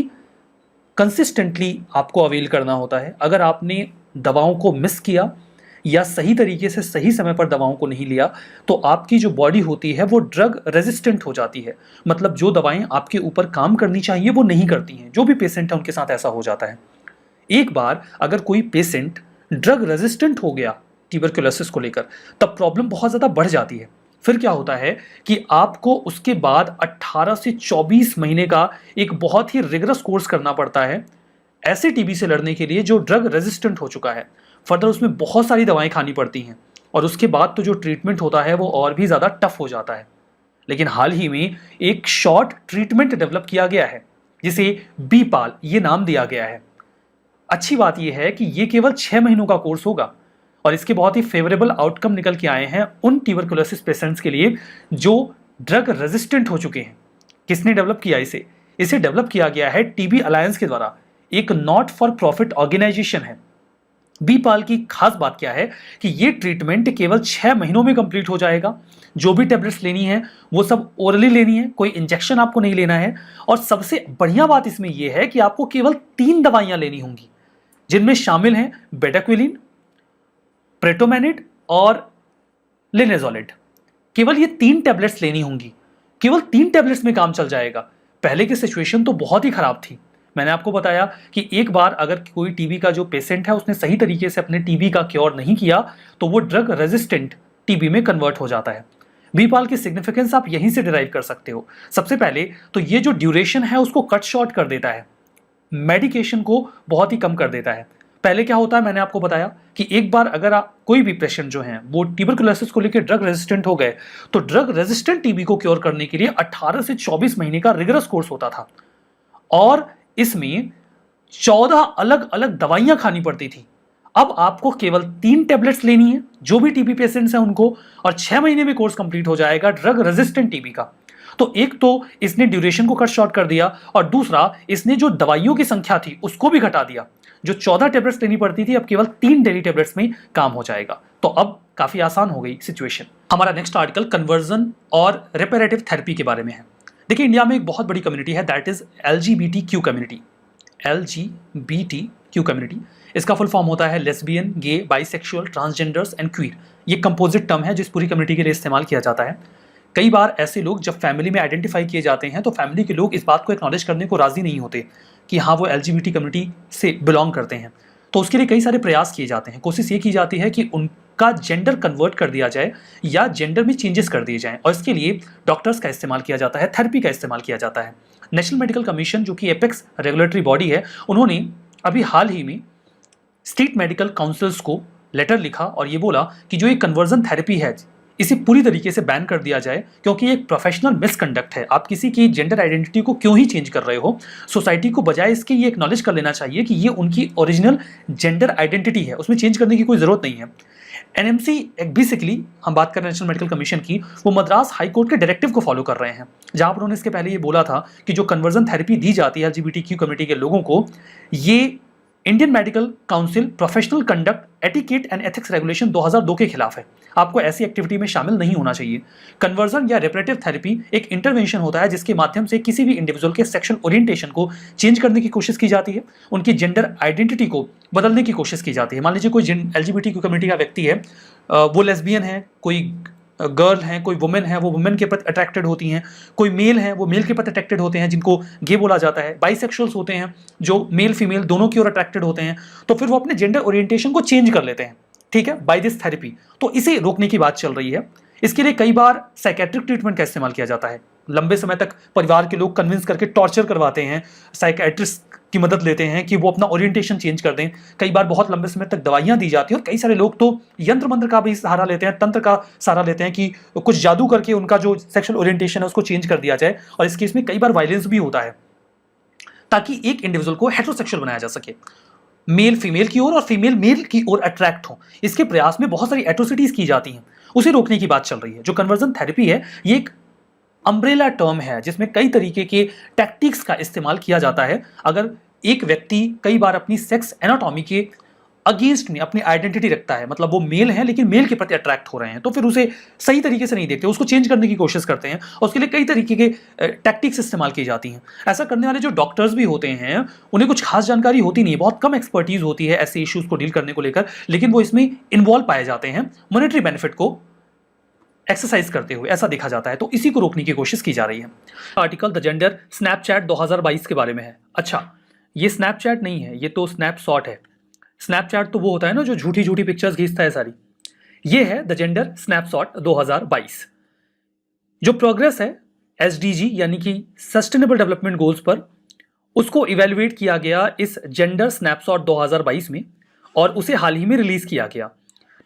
कंसिस्टेंटली आपको अवेल करना होता है। अगर आपने दवाओं को मिस किया या सही तरीके से सही समय पर दवाओं को नहीं लिया तो आपकी जो बॉडी होती है वो ड्रग रेजिस्टेंट हो जाती है। मतलब जो दवाएं आपके ऊपर काम करनी चाहिए वो नहीं करती हैं। जो भी पेशेंट है उनके साथ ऐसा हो जाता है। एक बार अगर कोई पेशेंट ड्रग रेजिस्टेंट हो गया ट्यूबरकुलोसिस को लेकर तब प्रॉब्लम बहुत ज़्यादा बढ़ जाती है। फिर क्या होता है कि आपको उसके बाद 18 से 24 महीने का एक बहुत ही रिगरस कोर्स करना पड़ता है ऐसे टीबी से लड़ने के लिए जो ड्रग रेजिस्टेंट हो चुका है। फर्दर उसमें बहुत सारी दवाएं खानी पड़ती हैं और उसके बाद तो जो ट्रीटमेंट होता है वो और भी ज़्यादा टफ हो जाता है। लेकिन हाल ही में एक शॉर्ट ट्रीटमेंट डेवलप किया गया है जिसे बी पाल ये नाम दिया गया है। अच्छी बात यह है कि ये केवल 6 महीनों का कोर्स होगा और इसके बहुत ही फेवरेबल आउटकम निकल के आए हैं उन ट्यूबरकुलोसिस पेशेंट्स के लिए जो ड्रग रेजिस्टेंट हो चुके हैं। किसने डेवलप किया इसे? इसे डेवलप किया गया है टीबी अलायंस के द्वारा, एक नॉट फॉर प्रॉफिट ऑर्गेनाइजेशन है। बी पाल की खास बात क्या है कि ये ट्रीटमेंट केवल 6 महीनों में कंप्लीट हो जाएगा। जो भी टेबलेट्स लेनी है वो सब ओरली लेनी है, कोई इंजेक्शन आपको नहीं लेना है। और सबसे बढ़िया बात इसमें यह है कि आपको केवल 3 दवाइयां लेनी होंगी जिनमें शामिल हैं बेटाक्विलिन, प्रेटोमेनिड और लिनेजोलिड। केवल ये 3 टैबलेट्स लेनी होंगी। केवल 3 टैबलेट्स में काम चल जाएगा। पहले की सिचुएशन तो बहुत ही खराब थी। मैंने आपको बताया कि एक बार अगर कोई टीबी का जो पेशेंट है उसने सही तरीके से अपने टीबी का क्योर नहीं किया तो वो ड्रग रेजिस्टेंट टीबी में कन्वर्ट हो जाता है। बी पाल की सिग्निफिकेंस आप यहीं से डिराइव कर सकते हो। सबसे पहले तो ये जो ड्यूरेशन है उसको कट शॉर्ट कर देता है, मेडिकेशन को बहुत ही कम कर देता है। पहले क्या होता है, मैंने आपको बताया कि एक बार अगर कोई भी पेशेंट जो है वो ट्यूबरकुलोसिस को लेकर ड्रग रेजिस्टेंट हो गए, तो ड्रग रेजिस्टेंट टीबी को क्योर करने के लिए 18 से 24 महीने का रिगरस कोर्स होता था और इसमें 14 अलग अलग दवाइयां खानी पड़ती थी। अब आपको केवल 3 टेबलेट्स लेनी है जो भी टीबी पेशेंट्स हैं उनको, और 6 महीने में कोर्स कंप्लीट हो जाएगा ड्रग रेजिस्टेंट टीबी का। तो एक तो इसने ड्यूरेशन को कट शॉर्ट कर दिया और दूसरा इसने जो दवाइयों की संख्या थी उसको भी घटा दिया। जो 14 टेबलेट्स लेनी पड़ती थी अब केवल 3 डेली टेबलेट्स में काम हो जाएगा। तो अब काफी आसान हो गई सिचुएशन। हमारा नेक्स्ट आर्टिकल कन्वर्जन और रेपरेटिव थेरेपी के बारे में है। देखिए, इंडिया में एक बहुत बड़ी कम्युनिटी है, that is LGBTQ community. LGBTQ community, इसका फुल फॉर्म होता है lesbian, gay, bisexual, transgenders and queer. ये कंपोजिट टर्म है जो इस पूरी कम्युनिटी के लिए इस्तेमाल किया जाता है। कई बार ऐसे लोग जब फैमिली में आइडेंटिफाई किए जाते हैं तो फैमिली के लोग इस बात को एक्नॉलेज करने को राजी नहीं होते कि हाँ वो LGBT कम्युनिटी से बिलोंग करते हैं। तो उसके लिए कई सारे प्रयास किए जाते हैं। कोशिश ये की जाती है कि उनका जेंडर कन्वर्ट कर दिया जाए या जेंडर में चेंजेस कर दिए जाएं, और इसके लिए डॉक्टर्स का इस्तेमाल किया जाता है, थेरेपी का इस्तेमाल किया जाता है। नेशनल मेडिकल कमीशन जो कि एपेक्स रेगुलेटरी बॉडी है, उन्होंने अभी हाल ही में स्टेट मेडिकल काउंसिल्स को लेटर लिखा और ये बोला कि जो ये कन्वर्जन थेरेपी है इसे पूरी तरीके से बैन कर दिया जाए, क्योंकि ये एक प्रोफेशनल मिसकंडक्ट है। आप किसी की जेंडर आइडेंटिटी को क्यों ही चेंज कर रहे हो? सोसाइटी को बजाय इसके ये एक्नॉलेज कर लेना चाहिए कि ये उनकी ओरिजिनल जेंडर आइडेंटिटी है, उसमें चेंज करने की कोई जरूरत नहीं है। NMC बेसिकली, हम बात कर रहे हैं नेशनल मेडिकल कमीशन की, वो मद्रास हाई कोर्ट के डायरेक्टिव को फॉलो कर रहे हैं, जहां पर उन्होंने इसके पहले ये बोला था कि जो कन्वर्जन थेरेपी दी जाती है LGBTQ कम्युनिटी के लोगों को, ये Indian medical council professional conduct etiquette and ethics regulation 2002 के खिलाफ है। आपको ऐसी एक्टिविटी में शामिल नहीं होना चाहिए। कन्वर्जन या रेपरेटिव थेरेपी एक इंटरवेंशन होता है जिसके माध्यम से किसी भी इंडिविजुअल के सेक्सुअल ओरिएंटेशन को चेंज करने की कोशिश की जाती है, उनकी जेंडर आइडेंटिटी को बदलने की कोशिश की जाती है। मान लीजिए कोई LGBTQ कम्युनिटी का व्यक्ति है, वो लेस्बियन है, कोई गर्ल है, कोई वुमेन है, वो वुमेन के प्रति अट्रैक्टेड होती हैं, कोई मेल है, वो मेल के प्रति अट्रैक्टेड होते हैं, जिनको गे बोला जाता है। बाइसेक्सुअल्स होते हैं जो मेल फीमेल दोनों की ओर अट्रैक्टेड होते हैं, तो फिर वो अपने जेंडर ओरिएंटेशन को चेंज कर लेते हैं, ठीक है, बाय दिस थेरेपी। तो इसे रोकने की बात चल रही है। इसके लिए कई बार साइकेट्रिक ट्रीटमेंट का इस्तेमाल किया जाता है। लंबे समय तक परिवार के लोग कन्विंस करके टॉर्चर करवाते हैं, साइकेट्रिस्ट की मदद लेते हैं कि वो अपना ओरिएंटेशन चेंज कर दें। कई बार बहुत लंबे समय तक दवाइयां दी जाती हैं और कई सारे लोग तो यंत्र मंत्र का भी सहारा लेते हैं, तंत्र का सहारा लेते हैं कि कुछ जादू करके उनका जो सेक्सुअल ओरिएंटेशन है उसको चेंज कर दिया जाए। और इस केस में कई बार वायलेंस भी होता है ताकि एक इंडिविजुअल को हेटेरोसेक्सुअल बनाया जा सके, मेल फीमेल की ओर और फीमेल मेल की ओर अट्रैक्ट हो। इसके प्रयास में बहुत सारी एट्रोसिटीज की जाती हैं, उसे रोकने की बात चल रही है। जो कन्वर्जन थेरेपी है ये एक अम्ब्रेला टर्म है जिसमें कई तरीके के टैक्टिक्स का इस्तेमाल किया जाता है। अगर एक व्यक्ति कई बार अपनी सेक्स एनाटॉमी के अगेंस्ट में अपनी आइडेंटिटी रखता है, मतलब वो मेल है लेकिन मेल के प्रति अट्रैक्ट हो रहे हैं, तो फिर उसे सही तरीके से नहीं देखते, उसको चेंज करने की कोशिश करते हैं और उसके लिए कई तरीके के टैक्टिक्स इस्तेमाल की जाती हैं। ऐसा करने वाले जो डॉक्टर्स भी होते हैं उन्हें कुछ खास जानकारी होती नहीं है, बहुत कम एक्सपर्टीज होती है ऐसे इश्यूज को डील करने को लेकर, लेकिन वो इसमें इन्वॉल्व पाए जाते हैं मॉनेटरी बेनिफिट को एक्सरसाइज करते हुए, ऐसा देखा जाता है। तो इसी को रोकने की कोशिश की जा रही है। आर्टिकल द जेंडर स्नैपचैट 2022 के बारे में है। अच्छा, ये स्नैपचैट नहीं है, ये तो स्नैपशॉट है। स्नैपचैट तो वो होता है ना जो झूठी झूठी पिक्चर्स खींचता है सारी। ये है द जेंडर स्नैपशॉट 2022। जो प्रोग्रेस है SDG यानी कि सस्टेनेबल डेवलपमेंट गोल्स पर, उसको इवेल्युएट किया गया इस जेंडर स्नैपशॉट 2022 में और उसे हाल ही में रिलीज किया गया।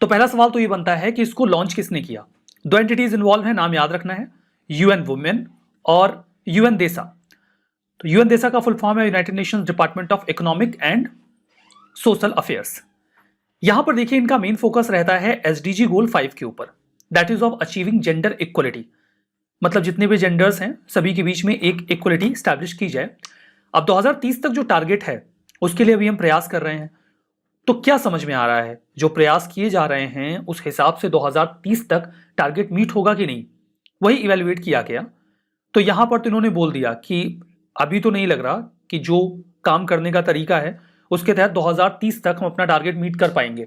तो पहला सवाल तो ये बनता है कि इसको लॉन्च किसने किया। 2 एंटिटीज इन्वॉल्व है, नाम याद रखना है, UN वुमेन और UN देसा। तो UN देसा का फुल फॉर्म है United Nations department of economic and social affairs. यहां पर देखिए इनका मेन फोकस रहता है SDG गोल 5 के ऊपर, that is of achieving gender equality. मतलब जितने भी जेंडर्स हैं सभी के बीच में एक इक्वलिटी स्टैब्लिश की जाए। अब 2030 तक जो टारगेट है उसके लिए अभी हम प्रयास कर रहे हैं। तो क्या समझ में आ रहा है, जो प्रयास किए जा रहे हैं उस हिसाब से 2030 तक टारगेट मीट होगा कि नहीं, वही इवैल्यूएट किया गया। तो यहां पर तो इन्होंने बोल दिया कि अभी तो नहीं लग रहा कि जो काम करने का तरीका है उसके तहत 2030 तक हम अपना टारगेट मीट कर पाएंगे।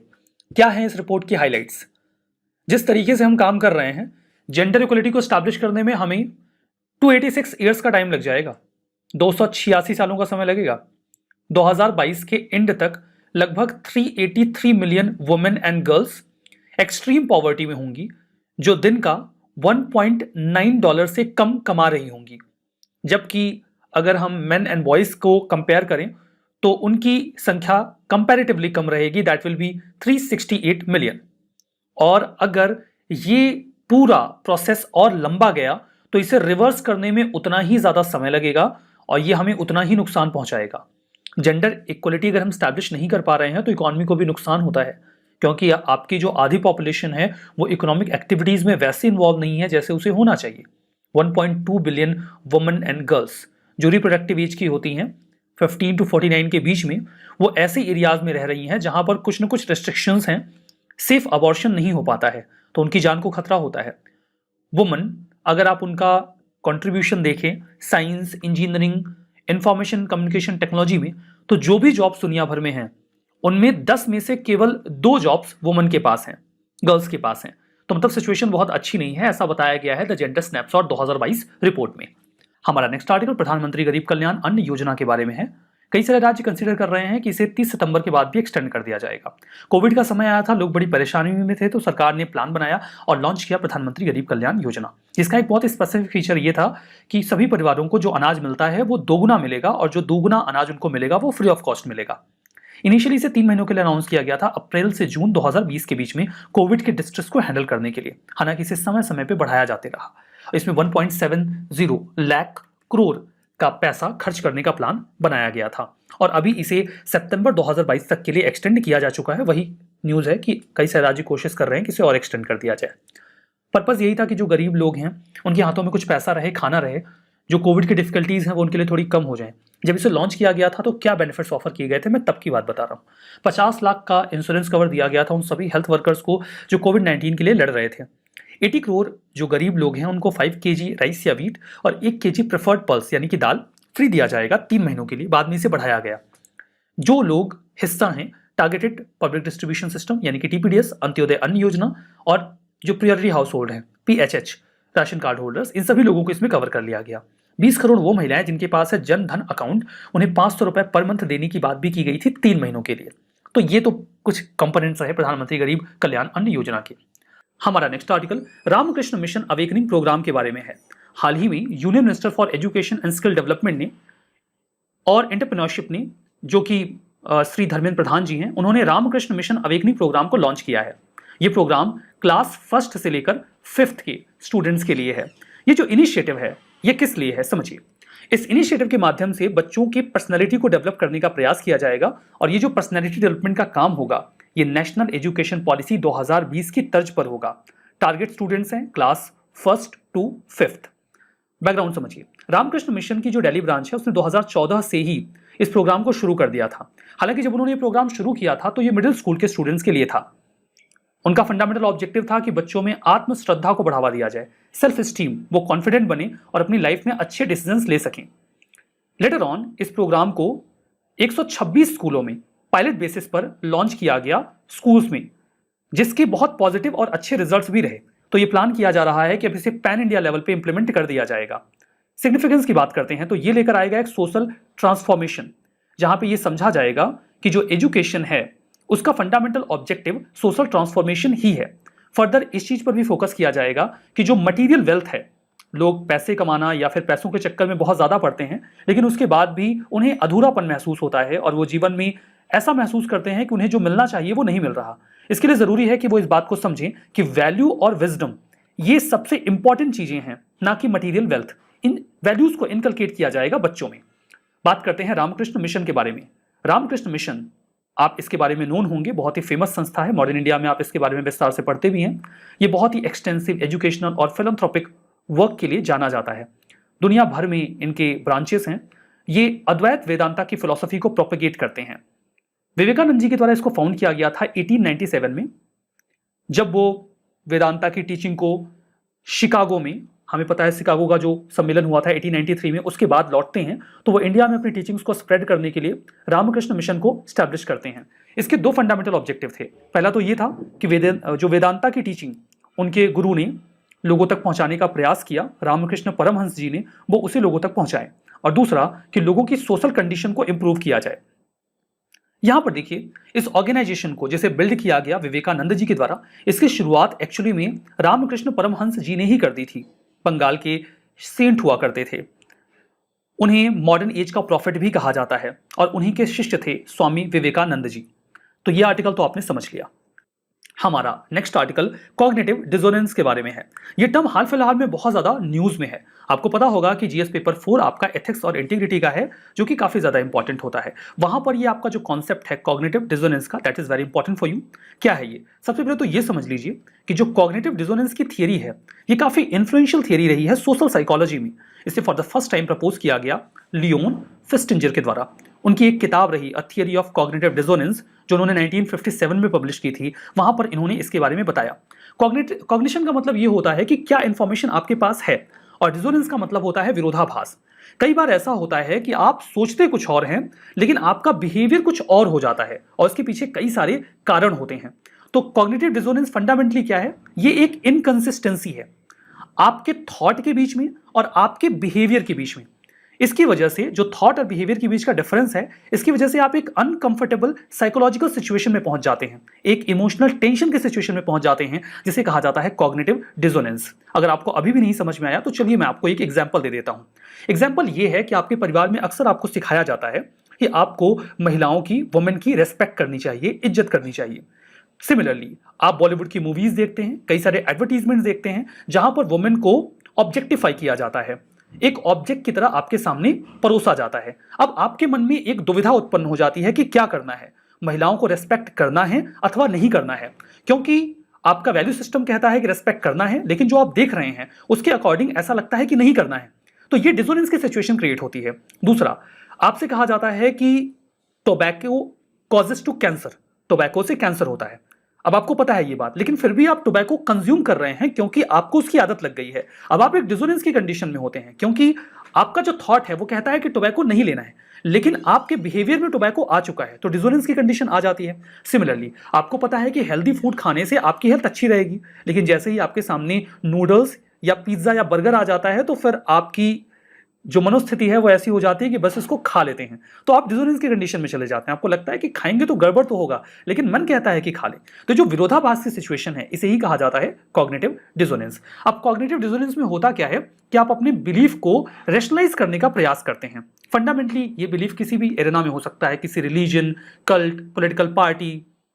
क्या है इस रिपोर्ट की हाइलाइट्स? जिस तरीके से हम काम कर रहे हैं जेंडर इक्वलिटी को स्टैब्लिश करने में हमें 286 ईयर्स का टाइम लग जाएगा, 286 सालों का समय लगेगा। 2022 के एंड तक लगभग 383 million women and girls extreme poverty में होंगी, जो दिन का $1.9 से कम कमा रही होंगी। जबकि अगर हम मेन एंड बॉयज को कंपेयर करें तो उनकी संख्या कंपैरेटिवली कम रहेगी, दैट विल बी 368 मिलियन। और अगर ये पूरा प्रोसेस और लंबा गया तो इसे रिवर्स करने में उतना ही ज्यादा समय लगेगा और ये हमें उतना ही नुकसान पहुंचाएगा। जेंडर इक्वलिटी अगर हम स्टैब्लिश नहीं कर पा रहे हैं तो इकोनॉमी को भी नुकसान होता है, क्योंकि आपकी जो आधी पॉपुलेशन है वो इकोनॉमिक एक्टिविटीज में वैसे इन्वॉल्व नहीं है जैसे उसे होना चाहिए। 1.2 बिलियन वुमेन एंड गर्ल्स जो रिप्रोडक्टिव एज की होती हैं 15 to 49 के बीच में, वो ऐसे एरियाज में रह रही हैं जहां पर कुछ न कुछ रेस्ट्रिक्शंस हैं, सेफ अबॉर्शन नहीं हो पाता है, तो उनकी जान को खतरा होता है। वुमन, अगर आप उनका कंट्रीब्यूशन देखें science, engineering, information communication technology में, तो जो भी जॉब्स दुनिया भर में हैं उनमें 10 में से केवल 2 जॉब्स वुमन के पास हैं, गर्ल्स के पास हैं। तो मतलब सिचुएशन बहुत अच्छी नहीं है, ऐसा बताया गया है द जेंडर स्नैपशॉट 2022 रिपोर्ट में। हमारा नेक्स्ट आर्टिकल प्रधानमंत्री गरीब कल्याण अन्न योजना के बारे में है। कई सारे राज्य कंसीडर कर रहे हैं कि इसे 30 सितंबर के बाद भी एक्सटेंड कर दिया जाएगा। कोविड का समय आया था, लोग बड़ी परेशानी में थे, तो सरकार ने प्लान बनाया और लॉन्च किया प्रधानमंत्री गरीब कल्याण योजना। इसका एक बहुत स्पेसिफिक फीचर ये था कि सभी परिवारों को जो अनाज मिलता है वो दोगुना मिलेगा और जो दोगुना अनाज उनको मिलेगा वो फ्री ऑफ कॉस्ट मिलेगा। इनिशियली इसे 3 महीनों के लिए अनाउंस किया गया था, अप्रैल से जून 2020 के बीच में, कोविड के डिस्ट्रेस को हैंडल करने के लिए। हालांकि इसे समय समय पर बढ़ाया जाते रहा। इसमें 1.70 लाख करोड़ का पैसा खर्च करने का प्लान बनाया गया था और अभी इसे सितंबर 2022 तक के लिए एक्सटेंड किया जा चुका है। वही न्यूज़ है कि कई सारे राज्य कोशिश कर रहे हैं कि इसे और एक्सटेंड कर दिया जाए। पर्पस यही था कि जो गरीब लोग हैं उनके हाथों में कुछ पैसा रहे, खाना रहे, जो कोविड की डिफिकल्टीज हैं वो उनके लिए थोड़ी कम हो जाए। जब इसे लॉन्च किया गया था तो क्या बेनिफिट्स ऑफर किए गए थे, मैं तब की बात बता रहा हूँ। 50 लाख का इंश्योरेंस कवर दिया गया था उन सभी हेल्थ वर्कर्स को जो कोविड-19 के लिए लड़ रहे थे। 80 करोड़ जो गरीब लोग हैं उनको 5 kg राइस या वीट और 1 kg प्रेफर्ड पल्स यानी कि दाल फ्री दिया जाएगा 3 महीनों के लिए। बाद में इसे बढ़ाया गया। जो लोग हिस्सा हैं टारगेटेड पब्लिक डिस्ट्रीब्यूशन सिस्टम यानी कि TPDS, अंत्योदय अन्न योजना और जो प्रायोरिटी हाउस होल्ड हैं PHH राशन कार्ड होल्डर्स, इन सभी लोगों को इसमें कवर कर लिया गया। 20 करोड़ वो महिलाएं जिनके पास है जन धन अकाउंट, उन्हें 500 रुपए पर मंथ देने की बात भी की गई थी 3 महीनों के लिए। तो ये तो कुछ कंपोनेंट्स रहे प्रधानमंत्री गरीब कल्याण अन्न योजना के। हमारा next article Ramakrishna mission awakening program के बारे में है। हाल ही में union minister for education and skill development ने और एंटरप्रेन्योरशिप ने, जो कि श्री धर्मेंद्र प्रधान जी हैं, उन्होंने रामकृष्ण मिशन अवेकनिंग प्रोग्राम को लॉन्च किया है। ये प्रोग्राम क्लास 1st से लेकर 5th के स्टूडेंट्स के लिए है। ये जो इनिशिएटिव है ये किस लिए है समझिए। इस इनिशिएटिव के माध्यम से बच्चों की पर्सनैलिटी को डेवलप करने का प्रयास किया जाएगा और ये जो पर्सनैलिटी डेवलपमेंट का काम होगा ये नेशनल एजुकेशन पॉलिसी 2020 की तर्ज पर होगा। टारगेट स्टूडेंट्स हैं class 1st to 5th। Background समझिए। रामकृष्ण मिशन की जो दिल्ली ब्रांच है उसने 2014 से ही इस प्रोग्राम को शुरू कर दिया था। हालांकि जब उन्होंने ये प्रोग्राम शुरू किया था तो ये मिडिल स्कूल के स्टूडेंट्स के लिए था। उनका फंडामेंटल ऑब्जेक्टिव था कि बच्चों में आत्मश्रद्धा को बढ़ावा दिया जाए, सेल्फ स्टीम, वो कॉन्फिडेंट बने और अपनी लाइफ में अच्छे डिसीजंस ले सकें। लेटर ऑन इस प्रोग्राम को 126 स्कूलों में पायलट बेसिस पर लॉन्च किया गया स्कूल्स में, जिसके बहुत पॉजिटिव और अच्छे रिजल्ट्स भी रहे। तो ये प्लान किया जा रहा है कि अब इसे पैन इंडिया लेवल पे इंप्लीमेंट कर दिया जाएगा। सिग्निफिकेंस की बात करते हैं तो ये लेकर आएगा एक सोशल ट्रांसफॉर्मेशन, जहां पे ये समझा जाएगा कि जो एजुकेशन है उसका फंडामेंटल ऑब्जेक्टिव सोशल ट्रांसफॉर्मेशन ही है। फर्दर इस चीज पर भी फोकस किया जाएगा कि जो मटेरियल वेल्थ है, लोग पैसे कमाना या फिर पैसों के चक्कर में बहुत ज्यादा पड़ते हैं, लेकिन उसके बाद भी उन्हें अधूरापन महसूस होता है और वो जीवन में ऐसा महसूस करते हैं कि उन्हें जो मिलना चाहिए वो नहीं मिल रहा। इसके लिए जरूरी है कि वो इस बात को समझें कि वैल्यू और विजडम ये सबसे इंपॉर्टेंट चीजें हैं, ना कि मटेरियल वेल्थ। इन वैल्यूज को इनकलकेट किया जाएगा बच्चों में। बात करते हैं रामकृष्ण मिशन के बारे में। रामकृष्ण मिशन, आप इसके बारे में नोन होंगे, बहुत ही फेमस संस्था है। मॉडर्न इंडिया में आप इसके बारे में विस्तार से पढ़ते भी हैं। ये बहुत ही एक्सटेंसिव एजुकेशनल और फिलैंथ्रोपिक वर्क के लिए जाना जाता है। दुनिया भर में इनके ब्रांचेस हैं। ये अद्वैत वेदांता की फिलॉसफी को प्रोपेगेट करते हैं। विवेकानंद जी के द्वारा इसको फाउंड किया गया था 1897 में, जब वो वेदांता की टीचिंग को शिकागो में, हमें पता है शिकागो का जो सम्मेलन हुआ था 1893 में, उसके बाद लौटते हैं तो वो इंडिया में अपनी टीचिंग्स को स्प्रेड करने के लिए रामकृष्ण मिशन को स्टैब्लिश करते हैं। इसके 2 फंडामेंटल ऑब्जेक्टिव थे। पहला तो ये था कि जो वेदांता की टीचिंग उनके गुरु ने लोगों तक पहुंचाने का प्रयास किया, रामकृष्ण परमहंस जी ने, वो उसे लोगों तक पहुंचाए। और दूसरा कि लोगों की सोशल कंडीशन को इंप्रूव किया जाए। यहां पर देखिए, इस ऑर्गेनाइजेशन को जैसे बिल्ड किया गया विवेकानंद जी के द्वारा, इसकी शुरुआत एक्चुअली में रामकृष्ण परमहंस जी ने ही कर दी थी। बंगाल के सेंट हुआ करते थे। उन्हें मॉडर्न एज का प्रॉफिट भी कहा जाता है और उन्हीं के शिष्य थे स्वामी विवेकानंद जी। तो ये आर्टिकल तो आपने समझ लिया। हमारा नेक्स्ट आर्टिकल कॉग्निटिव डिसोनेंस के बारे में है। ये टर्म हाल फिलहाल में बहुत ज़्यादा न्यूज़ में है। आपको पता होगा कि जीएस पेपर 4 आपका एथिक्स और इंटीग्रिटी का है, जो कि काफ़ी ज़्यादा इंपॉर्टेंट होता है। वहाँ पर ये आपका जो कॉन्सेप्ट है कॉग्निटिव डिसोनेंस का, that is very important for you. क्या है ये? सबसे पहले तो ये समझ लीजिए कि जो कॉग्निटिव डिसोनेंस की थियरी है, ये काफ़ी इन्फ्लुएंशियल थियरी रही है सोशल साइकोलॉजी में। इसे for the first time propose किया गया लियोन फिस्टिंजर के द्वारा। उनकी एक किताब रही a theory of cognitive dissonance, जो उन्होंने 1957 में पब्लिश की थी। वहां पर इन्होंने इसके बारे में बताया। कॉग्निशन का मतलब ये होता है कि क्या इंफॉर्मेशन आपके पास है, और डिसोनेंस का मतलब होता है विरोधाभास। कई बार ऐसा होता है कि आप सोचते कुछ और हैं, लेकिन आपका बिहेवियर कुछ और हो जाता है, और इसके पीछे कई सारे कारण होते हैं। तो कॉग्निटिव डिसोनेंस फंडामेंटली क्या है? ये एक इनकंसिस्टेंसी है आपके थॉट के बीच में और आपके बिहेवियर के बीच में। इसकी वजह से जो थॉट और बिहेवियर के बीच का डिफरेंस है, इसकी वजह से आप एक अनकंफर्टेबल साइकोलॉजिकल सिचुएशन में पहुंच जाते हैं, एक इमोशनल टेंशन के सिचुएशन में पहुंच जाते हैं, जिसे कहा जाता है कॉग्निटिव डिसोनेंस। अगर आपको अभी भी नहीं समझ में आया तो चलिए मैं आपको एक एग्जांपल दे देता हूं। एग्जांपल ये है कि आपके परिवार में अक्सर आपको सिखाया जाता है कि आपको महिलाओं की, वुमेन की रेस्पेक्ट करनी चाहिए, इज्जत करनी चाहिए। सिमिलरली आप बॉलीवुड की मूवीज देखते हैं, कई सारे एडवर्टीजमेंट देखते हैं जहां पर वुमेन को ऑब्जेक्टिफाई किया जाता है, एक ऑब्जेक्ट की तरह आपके सामने परोसा जाता है। अब आपके मन में एक दुविधा उत्पन्न हो जाती है कि क्या करना है, महिलाओं को रेस्पेक्ट करना है अथवा नहीं करना है, क्योंकि आपका वैल्यू सिस्टम कहता है कि रेस्पेक्ट करना है, लेकिन जो आप देख रहे हैं उसके अकॉर्डिंग ऐसा लगता है कि नहीं करना है। तो ये डिसोनेंस की सिचुएशन क्रिएट होती है। दूसरा, आपसे कहा जाता है कि tobacco causes to cancer, tobacco से कैंसर होता है। अब आपको पता है ये बात, लेकिन फिर भी आप टोबैको कंज्यूम कर रहे हैं क्योंकि आपको उसकी आदत लग गई है। अब आप एक डिसोनेंस की कंडीशन में होते हैं, क्योंकि आपका जो थॉट है वो कहता है कि टोबैको नहीं लेना है, लेकिन आपके बिहेवियर में टोबैको आ चुका है, तो डिसोनेंस की कंडीशन आ जाती है। सिमिलरली आपको पता है कि हेल्दी फूड खाने से आपकी हेल्थ अच्छी रहेगी, लेकिन जैसे ही आपके सामने नूडल्स या पिज्जा या बर्गर आ जाता है, तो फिर आपकी जो मनोस्थिति है वो ऐसी हो जाती है कि बस इसको खा लेते हैं। तो आप डिसोनेंस की कंडीशन में चले जाते हैं। आपको लगता है कि खाएंगे तो गड़बड़ तो होगा, लेकिन मन कहता है कि खा ले। तो जो विरोधाभास की सिचुएशन है, इसे ही कहा जाता है कॉग्निटिव डिसोनेंस। अब कॉग्निटिव डिसोनेंस में होता क्या है कि आप अपने बिलीफ को रैशनलाइज करने का प्रयास करते हैं। फंडामेंटली ये बिलीफ किसी भी एरेना में हो सकता है, किसी रिलीजन, कल्ट, पॉलिटिकल पार्टी,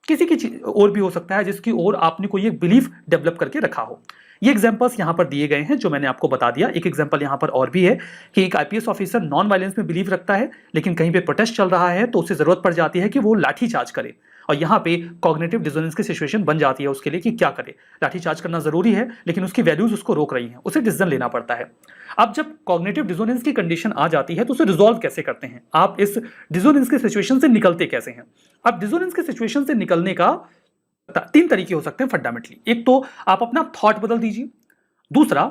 किसी की और भी हो सकता है जिसकी ओर आपने कोई एक बिलीफ डेवलप करके रखा हो। ये एग्जांपल्स यहां पर दिए गए हैं जो मैंने आपको बता दिया। एक एग्जांपल यहां पर और भी है कि एक आईपीएस ऑफिसर नॉन वायलेंस में बिलीव रखता है, लेकिन कहीं पे प्रोटेस्ट चल रहा है तो उसे जरूरत पड़ जाती है कि वो लाठी चार्ज करे, और यहाँ पे कॉग्निटिव डिसोनेंस की सिचुएशन बन जाती है उसके लिए कि क्या करे। लाठी चार्ज करना जरूरी है, लेकिन उसकी वैल्यूज उसको रोक रही हैं, उसे डिसीजन लेना पड़ता है। अब जब कॉग्निटिव डिसोनेंस की कंडीशन आ जाती है तो उसे रिजॉल्व कैसे करते हैं, आप इस डिसोनेंस की सिचुएशन से निकलते कैसे हैं। अब डिसोनेंस की सिचुएशन से निकलने का 3 तरीके हो सकते हैं फंडामेंटली। एक तो आप अपना थॉट बदल दीजिए, दूसरा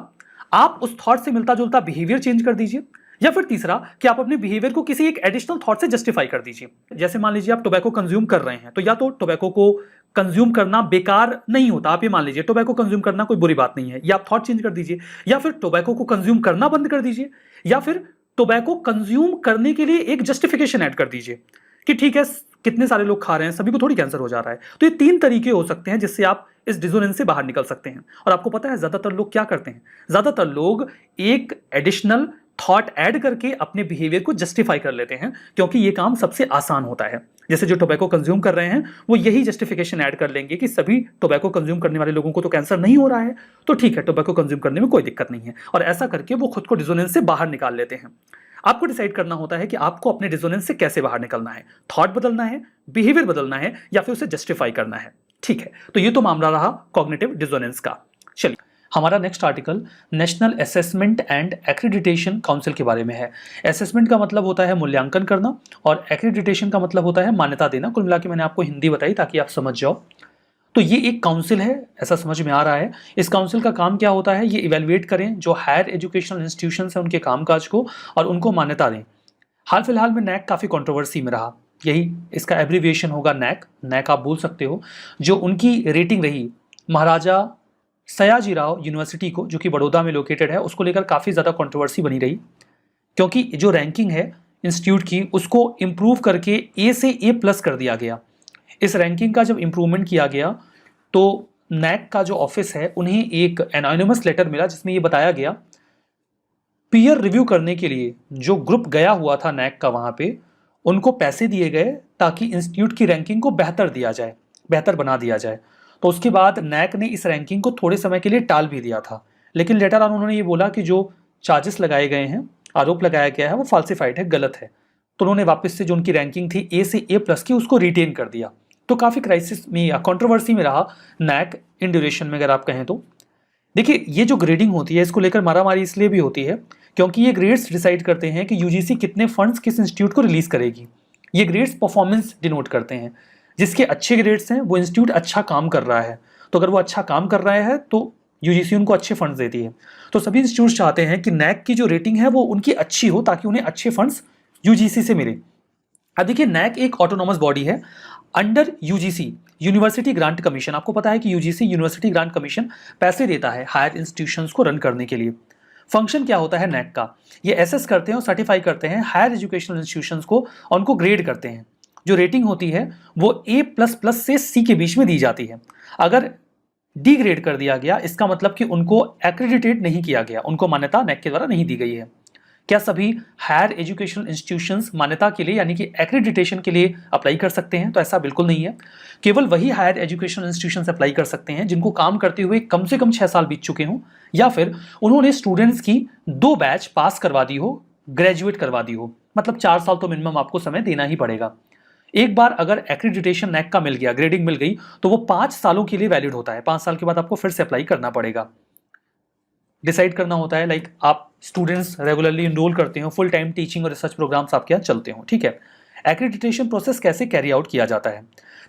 आप उस थॉट से मिलता जुलता बिहेवियर चेंज कर दीजिए, या फिर तीसरा कि आप अपने बिहेवियर को किसी एक एडिशनल थॉट से जस्टिफाई कर दीजिए। जैसे मान लीजिए आप टोबैको कंज्यूम कर रहे हैं, तो या तो टोबैको को कंज्यूम करना बेकार नहीं होता, आप ये मान लीजिए टोबैको कंज्यूम करना कोई बुरी बात नहीं है, या आप थॉट चेंज कर दीजिए, या फिर टोबैको को कंज्यूम करना बंद कर दीजिए, या फिर टोबैको कंज्यूम करने के लिए एक जस्टिफिकेशन ऐड कर दीजिए कि ठीक है कितने सारे लोग खा रहे हैं, सभी को थोड़ी कैंसर हो जा रहा है। तो ये 3 तरीके हो सकते हैं जिससे आप इस डिसोनेंस से बाहर निकल सकते हैं। और आपको पता है ज्यादातर लोग क्या करते हैं, ज्यादातर लोग एक एडिशनल थॉट ऐड करके अपने बिहेवियर को जस्टिफाई कर लेते हैं, क्योंकि ये काम सबसे आसान होता है। जैसे जो टोबैको कंज्यूम कर रहे हैं वो यही जस्टिफिकेशन ऐड कर लेंगे कि सभी टोबैको कंज्यूम करने वाले लोगों को तो कैंसर नहीं हो रहा है, तो ठीक है टोबैको कंज्यूम करने में कोई दिक्कत नहीं है, और ऐसा करके वो खुद को डिसोनेंस से बाहर निकाल लेते हैं। आपको डिसाइड करना होता है कि आपको अपने डिसोनेंस से कैसे बाहर निकलना है, थॉट बदलना है, बिहेवियर बदलना है, या फिर उसे जस्टिफाई करना है। ठीक है, तो ये तो मामला रहा कॉग्निटिव डिसोनेंस का। चलिए हमारा next article national assessment and accreditation council के बारे में है। असेसमेंट का मतलब होता है मूल्यांकन करना, और एक्रेडिटेशन का मतलब होता है मान्यता देना। कुल मिला के मैंने आपको हिंदी बताई ताकि आप समझ जाओ। तो ये एक काउंसिल है, ऐसा समझ में आ रहा है। इस काउंसिल का काम क्या होता है, ये इवेलुएट करें जो हायर एजुकेशनल इंस्टीट्यूशंस हैं उनके कामकाज को, और उनको मान्यता दें। हाल फिलहाल में नैक काफ़ी कंट्रोवर्सी में रहा, यही इसका एब्रीविएशन होगा नैक, नैक आप बोल सकते हो। जो उनकी रेटिंग रही महाराजा सयाजीराव यूनिवर्सिटी को, जो कि बड़ौदा में लोकेटेड है, उसको लेकर काफ़ी ज़्यादा कंट्रोवर्सी बनी रही, क्योंकि जो रैंकिंग है इंस्टीट्यूट की उसको इम्प्रूव करके ए से A+ कर दिया गया। इस रैंकिंग का जब इम्प्रूवमेंट किया गया तो नैक का जो ऑफिस है उन्हें एक एनोनिमस लेटर मिला जिसमें ये बताया गया पीयर रिव्यू करने के लिए जो ग्रुप गया हुआ था नैक का वहाँ पे, उनको पैसे दिए गए ताकि इंस्टीट्यूट की रैंकिंग को बेहतर बना दिया जाए। तो उसके बाद नैक ने इस रैंकिंग को थोड़े समय के लिए टाल भी दिया था, लेकिन लेटर ऑन उन्होंने ये बोला कि जो चार्जेस लगाए गए हैं, आरोप लगाया गया है, वो फाल्सिफाइड है, गलत है। तो उन्होंने वापस से जो उनकी रैंकिंग थी ए से A+ की, उसको रिटेन कर दिया। तो काफ़ी क्राइसिस में या कंट्रोवर्सी में रहा नैक इन ड्यूरेशन में, अगर आप कहें तो। देखिए, ये जो ग्रेडिंग होती है, इसको लेकर मारामारी इसलिए भी होती है क्योंकि ये ग्रेड्स डिसाइड करते हैं कि यूजीसी कितने फंड्स किस इंस्टीट्यूट को रिलीज करेगी। ये ग्रेड्स परफॉर्मेंस डिनोट करते हैं। जिसके अच्छे ग्रेड्स हैं वो इंस्टीट्यूट अच्छा काम कर रहा है, तो अगर वो अच्छा काम कर रहा है तो यूजीसी उनको अच्छे फंड्स देती है। तो सभी इंस्टीट्यूट चाहते हैं कि नैक की जो रेटिंग है वो उनकी अच्छी हो ताकि उन्हें अच्छे फंड्स यूजीसी से मिले। अब देखिए, नैक एक ऑटोनॉमस बॉडी है under UGC, university grant commission. आपको पता है कि यूजीसी यूनिवर्सिटी ग्रांट कमीशन पैसे देता है हायर इंस्टीट्यूशंस को रन करने के लिए। फंक्शन क्या होता है नैक का? ये एसेस करते हैं और सर्टिफाई करते हैं हायर एजुकेशनल इंस्टीट्यूशंस को और उनको ग्रेड करते हैं। जो रेटिंग होती है वो A++ से C के बीच में दी जाती है। अगर डी ग्रेड कर दिया गया, इसका मतलब कि उनको एक्रेडिटेट नहीं किया गया, उनको मान्यता नैक के द्वारा नहीं दी गई है। क्या सभी हायर एजुकेशनल इंस्टीट्यूशंस मान्यता के लिए यानी कि एक्रेडिटेशन के लिए अप्लाई कर सकते हैं? तो ऐसा बिल्कुल नहीं है। केवल वही हायर एजुकेशनल इंस्टीट्यूशंस अप्लाई कर सकते हैं जिनको काम करते हुए कम से कम 6 साल बीत चुके हों, या फिर उन्होंने स्टूडेंट्स की 2 बैच पास करवा दी हो, ग्रेजुएट करवा दी हो। मतलब 4 साल तो मिनिमम आपको समय देना ही पड़ेगा। एक बार अगर एक्रेडिटेशन नैक का मिल गया, ग्रेडिंग मिल गई, तो वो 5 सालों के लिए वैलिड होता है। 5 साल के बाद आपको फिर से अप्लाई करना पड़ेगा। डिसाइड करना होता है, लाइक आप स्टूडेंट्स रेगुलरली इनरोल करते हो, फुल टाइम टीचिंग और रिसर्च प्रोग्राम्स आपके यहाँ चलते हो, ठीक है। एक्रेडिटेशन प्रोसेस कैसे कैरी आउट किया जाता है?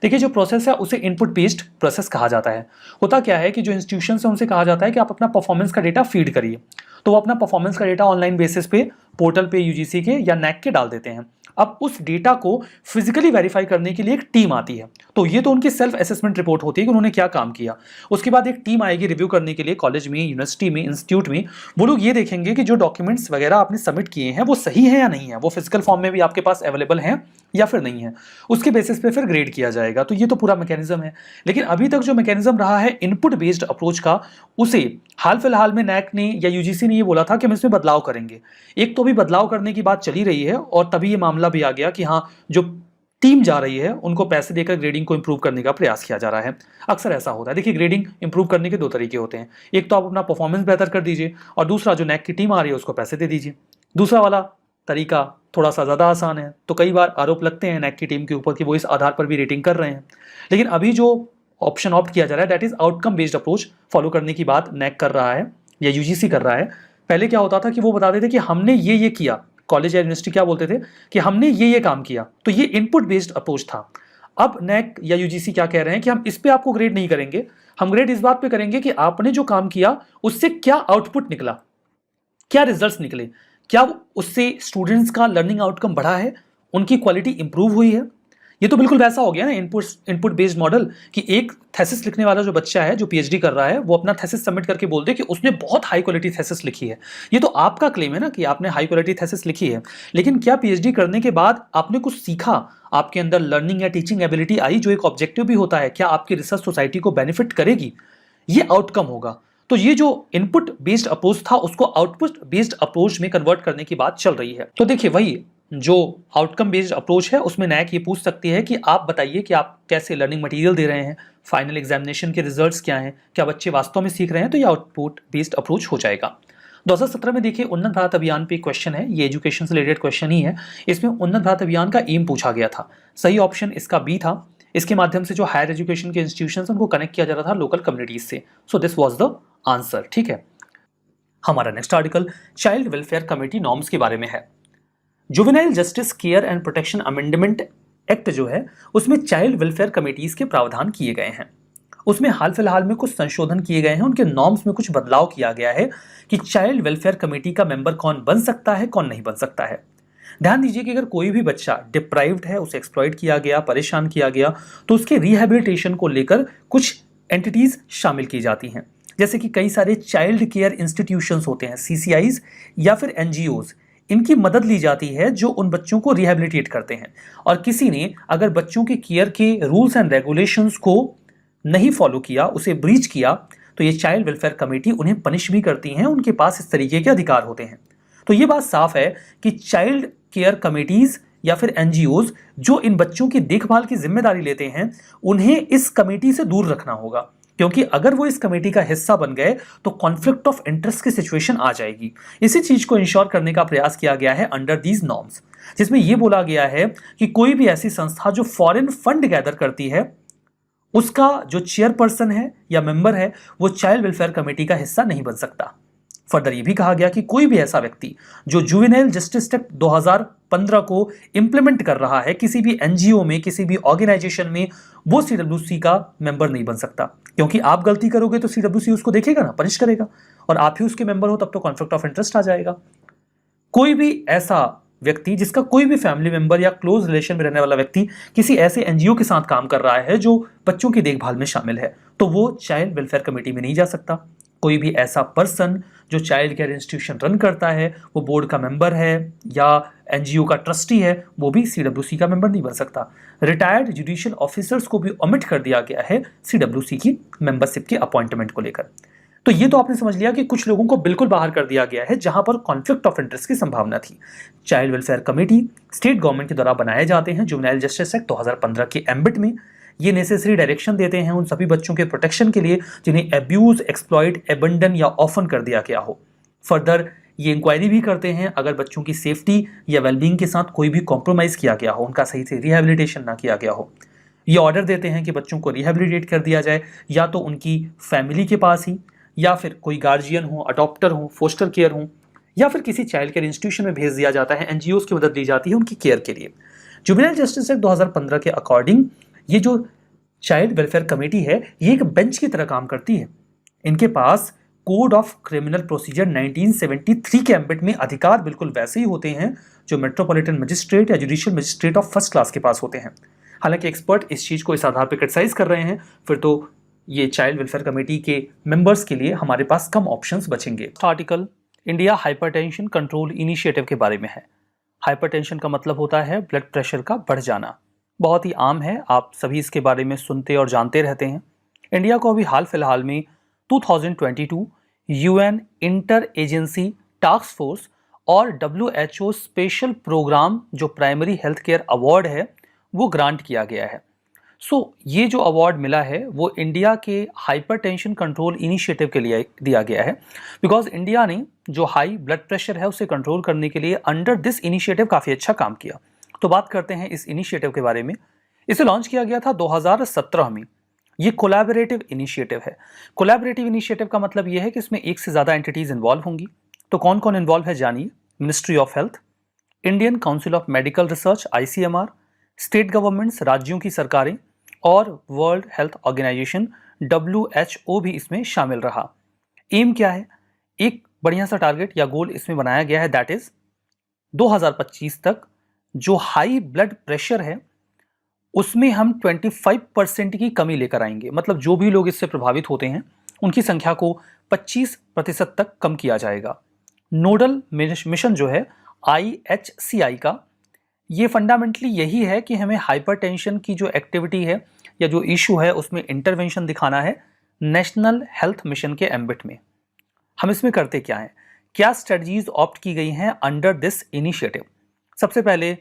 देखिए, जो प्रोसेस है उसे इनपुट बेस्ड प्रोसेस कहा जाता है। होता क्या है कि जो इंस्टीट्यूशन है उनसे कहा जाता है कि आप अपना परफॉर्मेंस का डेटा फीड करिए, तो वो अपना परफॉर्मेंस का डेटा ऑनलाइन बेसिस पे पोर्टल पे यूजीसी के या नैक के डाल देते हैं। अब उस डेटा को फिजिकली वेरीफाई करने के लिए एक टीम आती है। तो ये तो उनकी सेल्फ असेसमेंट रिपोर्ट होती है कि उन्होंने क्या काम किया। उसके बाद एक टीम आएगी रिव्यू करने के लिए कॉलेज में, यूनिवर्सिटी में, इंस्टीट्यूट में। वो लोग ये देखेंगे कि जो डॉक्यूमेंट्स वगैरह आपने सबमिट किए हैं वो सही है या नहीं है, वो फिजिकल फॉर्म में भी आपके पास अवेलेबल हैं या फिर नहीं है। उसके बेसिस पे फिर ग्रेड किया जाएगा। तो ये तो पूरा मैकेनिज्म है। लेकिन अभी तक जो मैकेनिज्म रहा है इनपुट बेस्ड अप्रोच का, उसे हाल फिलहाल में नैक ने या यूजीसी ने ये बोला था कि हम इसमें बदलाव करेंगे। एक तो भी बदलाव करने की बात चली रही है और तभी ये मामला भी आ गया कि हाँ, जो टीम जा रही है उनको पैसे देकर ग्रेडिंग को इंप्रूव करने का प्रयास किया जा रहा है। अक्सर ऐसा होता है। देखिए, ग्रेडिंग इंप्रूव करने के 2 तरीके होते हैं। एक तो आप अपना परफॉर्मेंस बेहतर कर दीजिए और दूसरा जो नैक की टीम आ रही है उसको पैसे दे दीजिए। दूसरा वाला तरीका थोड़ा सा ज़्यादा आसान है। तो कई बार आरोप लगते हैं नैक की टीम के ऊपर कि वो इस आधार पर भी रेटिंग कर रहे हैं। लेकिन अभी जो ऑप्शन ऑप्ट किया जा रहा है that is outcome based approach follow करने की बात नैक कर रहा है या यूजीसी कर रहा है। पहले क्या होता था कि वो बताते थे कि हमने ये किया, कॉलेज या यूनिवर्सिटी क्या बोलते थे कि हमने ये काम किया, तो ये इनपुट बेस्ड अप्रोच था। अब नैक या यूजीसी क्या कह रहे हैं कि हम इस पे आपको ग्रेड नहीं करेंगे, हम ग्रेड इस बात पे करेंगे कि आपने जो काम किया उससे क्या आउटपुट निकला, क्या रिजल्ट्स निकले, क्या उससे स्टूडेंट्स का लर्निंग आउटकम बढ़ा है, उनकी क्वालिटी इंप्रूव हुई है। ये तो बिल्कुल वैसा हो गया ना इनपुट बेस्ड मॉडल कि एक थेसिस लिखने वाला जो बच्चा है जो पीएचडी कर रहा है वो अपना थेसिस सबमिट करके बोल दे कि उसने बहुत हाई क्वालिटी थेसिस लिखी है। ये तो आपका क्लेम है ना कि आपने हाई क्वालिटी थेसिस लिखी है, लेकिन क्या पीएचडी करने के बाद आपने कुछ सीखा, आपके अंदर लर्निंग या टीचिंग एबिलिटी आई जो एक ऑब्जेक्टिव भी होता है, क्या आपकी रिसर्च सोसाइटी को बेनिफिट करेगी? ये आउटकम होगा। तो ये जो इनपुट बेस्ड अप्रोच था उसको आउटपुट बेस्ड अप्रोच में कन्वर्ट करने की बात चल रही है। तो देखिए, वही जो आउटकम बेस्ड अप्रोच है उसमें नैक ये पूछ सकती है कि आप बताइए कि आप कैसे लर्निंग मटेरियल दे रहे हैं, फाइनल एग्जामिनेशन के रिजल्ट्स क्या हैं, क्या बच्चे वास्तव में सीख रहे हैं, तो ये आउटपुट बेस्ड अप्रोच हो जाएगा। 2017 में देखिए उन्नत भारत अभियान पे क्वेश्चन है, ये एजुकेशन से रिलेटेड क्वेश्चन ही है। इसमें उन्नत भारत अभियान का एम पूछा गया था। सही ऑप्शन इसका बी था। इसके माध्यम से जो हायर एजुकेशन के इंस्टीट्यूशंस उनको कनेक्ट किया जा रहा था लोकल कम्युनिटीज से। So this was the answer, ठीक है। हमारा next article child welfare committee norms के बारे में है। Juvenile justice care and protection amendment act जो है उसमें चाइल्ड वेलफेयर कमेटीज के प्रावधान किए गए हैं। उसमें हाल फिलहाल में कुछ संशोधन किए गए हैं, उनके नॉर्म्स में कुछ बदलाव किया गया है कि चाइल्ड वेलफेयर कमेटी का मेंबर कौन बन सकता है, कौन नहीं बन सकता है। ध्यान दीजिए कि अगर कोई भी बच्चा डिप्राइव्ड है, उसे एक्सप्लॉइट किया गया, परेशान किया गया, तो उसके रिहेबिलिटेशन को लेकर कुछ एंटिटीज शामिल की जाती हैं। जैसे कि कई सारे चाइल्ड केयर इंस्टीट्यूशंस होते हैं, CCIs या फिर NGOs, इनकी मदद ली जाती है जो उन बच्चों को रिहेबिलिटेट करते हैं। और किसी ने अगर बच्चों के केयर के रूल्स एंड रेगुलेशंस को नहीं फॉलो किया, उसे ब्रीच किया, तो ये चाइल्ड वेलफेयर कमेटी उन्हें पनिश भी करती हैं। उनके पास इस तरीके के अधिकार होते हैं। तो ये बात साफ है कि चाइल्ड केयर कमेटीज या फिर एनजीओज जो इन बच्चों की देखभाल की जिम्मेदारी लेते हैं, उन्हें इस कमेटी से दूर रखना होगा, क्योंकि अगर वो इस कमेटी का हिस्सा बन गए तो कॉन्फ्लिक्ट ऑफ इंटरेस्ट की सिचुएशन आ जाएगी। इसी चीज को इंश्योर करने का प्रयास किया गया है अंडर दीज नॉर्म्स, जिसमें यह बोला गया है कि कोई भी ऐसी संस्था जो फॉरेन फंड गैदर करती है, उसका जो चेयरपर्सन है या मेंबर है वो चाइल्ड वेलफेयर कमेटी का हिस्सा नहीं बन सकता। फर्दर ये भी कहा गया कि कोई भी ऐसा व्यक्ति जो जुवेनाइल जस्टिस एक्ट 2015 को इंप्लीमेंट कर रहा है किसी भी एनजीओ में, किसी भी ऑर्गेनाइजेशन में, वो सीडब्ल्यूसी का मेंबर नहीं बन सकता, क्योंकि आप गलती करोगे तो सीडब्ल्यूसी उसको देखेगा ना, पनिश करेगा, और आप ही उसके मेंबर हो तब तो कॉन्फ्लिक्ट ऑफ इंटरेस्ट आ जाएगा। कोई भी ऐसा व्यक्ति जिसका कोई भी फैमिली मेंबर या क्लोज रिलेशन में रहने वाला व्यक्ति किसी ऐसे एनजीओ के साथ काम कर रहा है जो बच्चों की देखभाल में शामिल है, तो वो चाइल्ड वेलफेयर कमेटी में नहीं जा सकता। कोई भी ऐसा पर्सन जो चाइल्ड केयर इंस्टीट्यूशन रन करता है, वो बोर्ड का मेंबर है या एनजीओ का ट्रस्टी है, वो भी सीडब्ल्यूसी का मेंबर नहीं बन सकता। रिटायर्ड जुडिशियल ऑफिसर्स को भी ओमिट कर दिया गया है सीडब्ल्यूसी की मेंबरशिप के अपॉइंटमेंट को लेकर। तो ये तो आपने समझ लिया कि कुछ लोगों को बिल्कुल बाहर कर दिया गया है जहां पर कॉन्फ्लिक्ट ऑफ इंटरेस्ट की संभावना थी। Child welfare committee state government के द्वारा बनाए जाते हैं जुवेनाइल जस्टिस एक्ट 2015 के एम्बिट में। ये नेसेसरी डायरेक्शन देते हैं उन सभी बच्चों के प्रोटेक्शन के लिए जिन्हें एब्यूज, एक्सप्लॉइट, एबंडन या ऑफन कर दिया गया हो। फर्दर ये इंक्वायरी भी करते हैं अगर बच्चों की सेफ्टी या वेलबींग के साथ कोई भी कॉम्प्रोमाइज किया गया हो, उनका सही से रिहेबिलिटेशन ना किया गया हो। ये ऑर्डर देते हैं कि बच्चों को रिहेबिलिटेट कर दिया जाए, या तो उनकी फैमिली के पास ही, या फिर कोई गार्जियन हो, अडॉप्टर हो, फोस्टर केयर हो, या फिर किसी चाइल्ड केयर इंस्टीट्यूशन में भेज दिया जाता है। एनजीओज की मदद ली जाती है उनकी केयर के लिए। जुवेनाइल जस्टिस एक्ट 2015 के अकॉर्डिंग ये जो चाइल्ड वेलफेयर कमेटी है ये एक बेंच की तरह काम करती है। इनके पास कोड ऑफ क्रिमिनल प्रोसीजर 1973 के एम्बिट में अधिकार बिल्कुल वैसे ही होते हैं जो मेट्रोपॉलिटन मजिस्ट्रेट या judicial magistrate of first class के पास होते हैं। हालांकि एक्सपर्ट इस चीज को इस आधार पर क्रिटिसाइज कर रहे हैं, फिर तो ये चाइल्ड वेलफेयर कमेटी के मेंबर्स के लिए हमारे पास कम ऑप्शंस बचेंगे। Article India hypertension control initiative के बारे में है। हाइपरटेंशन का मतलब होता है ब्लड प्रेशर का बढ़ जाना। बहुत ही आम है, आप सभी इसके बारे में सुनते और जानते रहते हैं। इंडिया को अभी हाल फिलहाल में 2022 UN inter agency task force और WHO स्पेशल प्रोग्राम जो प्राइमरी हेल्थ केयर अवार्ड है वो ग्रांट किया गया है। ये जो अवार्ड मिला है वो इंडिया के हाइपरटेंशन कंट्रोल इनिशिएटिव के लिए दिया गया है, बिकॉज इंडिया ने जो हाई ब्लड प्रेशर है उसे कंट्रोल करने के लिए अंडर दिस इनिशिएटिव काफ़ी अच्छा काम किया। तो बात करते हैं इस इनिशिएटिव के बारे में। इसे लॉन्च किया गया था 2017 में। ये कोलैबोरेटिव इनिशिएटिव है। कोलैबोरेटिव इनिशिएटिव का मतलब यह है कि इसमें एक से ज़्यादा एंटिटीज इन्वॉल्व होंगी। तो कौन कौन इन्वॉल्व है जानिए। Ministry of health, Indian council of medical research ICMR, state governments, राज्यों की सरकारें, और वर्ल्ड हेल्थ ऑर्गेनाइजेशन WHO भी इसमें शामिल रहा। एम क्या है? एक बढ़िया सा टारगेट या गोल इसमें बनाया गया है, दैट इज 2025 तक जो हाई ब्लड प्रेशर है उसमें हम 25% की कमी लेकर आएंगे। मतलब जो भी लोग इससे प्रभावित होते हैं उनकी संख्या को 25% तक कम किया जाएगा। नोडल मिशन जो है IHCI का, ये फंडामेंटली यही है कि हमें हाइपरटेंशन की जो एक्टिविटी है या जो इशू है उसमें इंटरवेंशन दिखाना है नेशनल हेल्थ मिशन के एम्बिट में। हम इसमें करते क्या हैं, क्या स्ट्रेटजीज ऑप्ट की गई हैं अंडर दिस इनिशिएटिव। सबसे पहले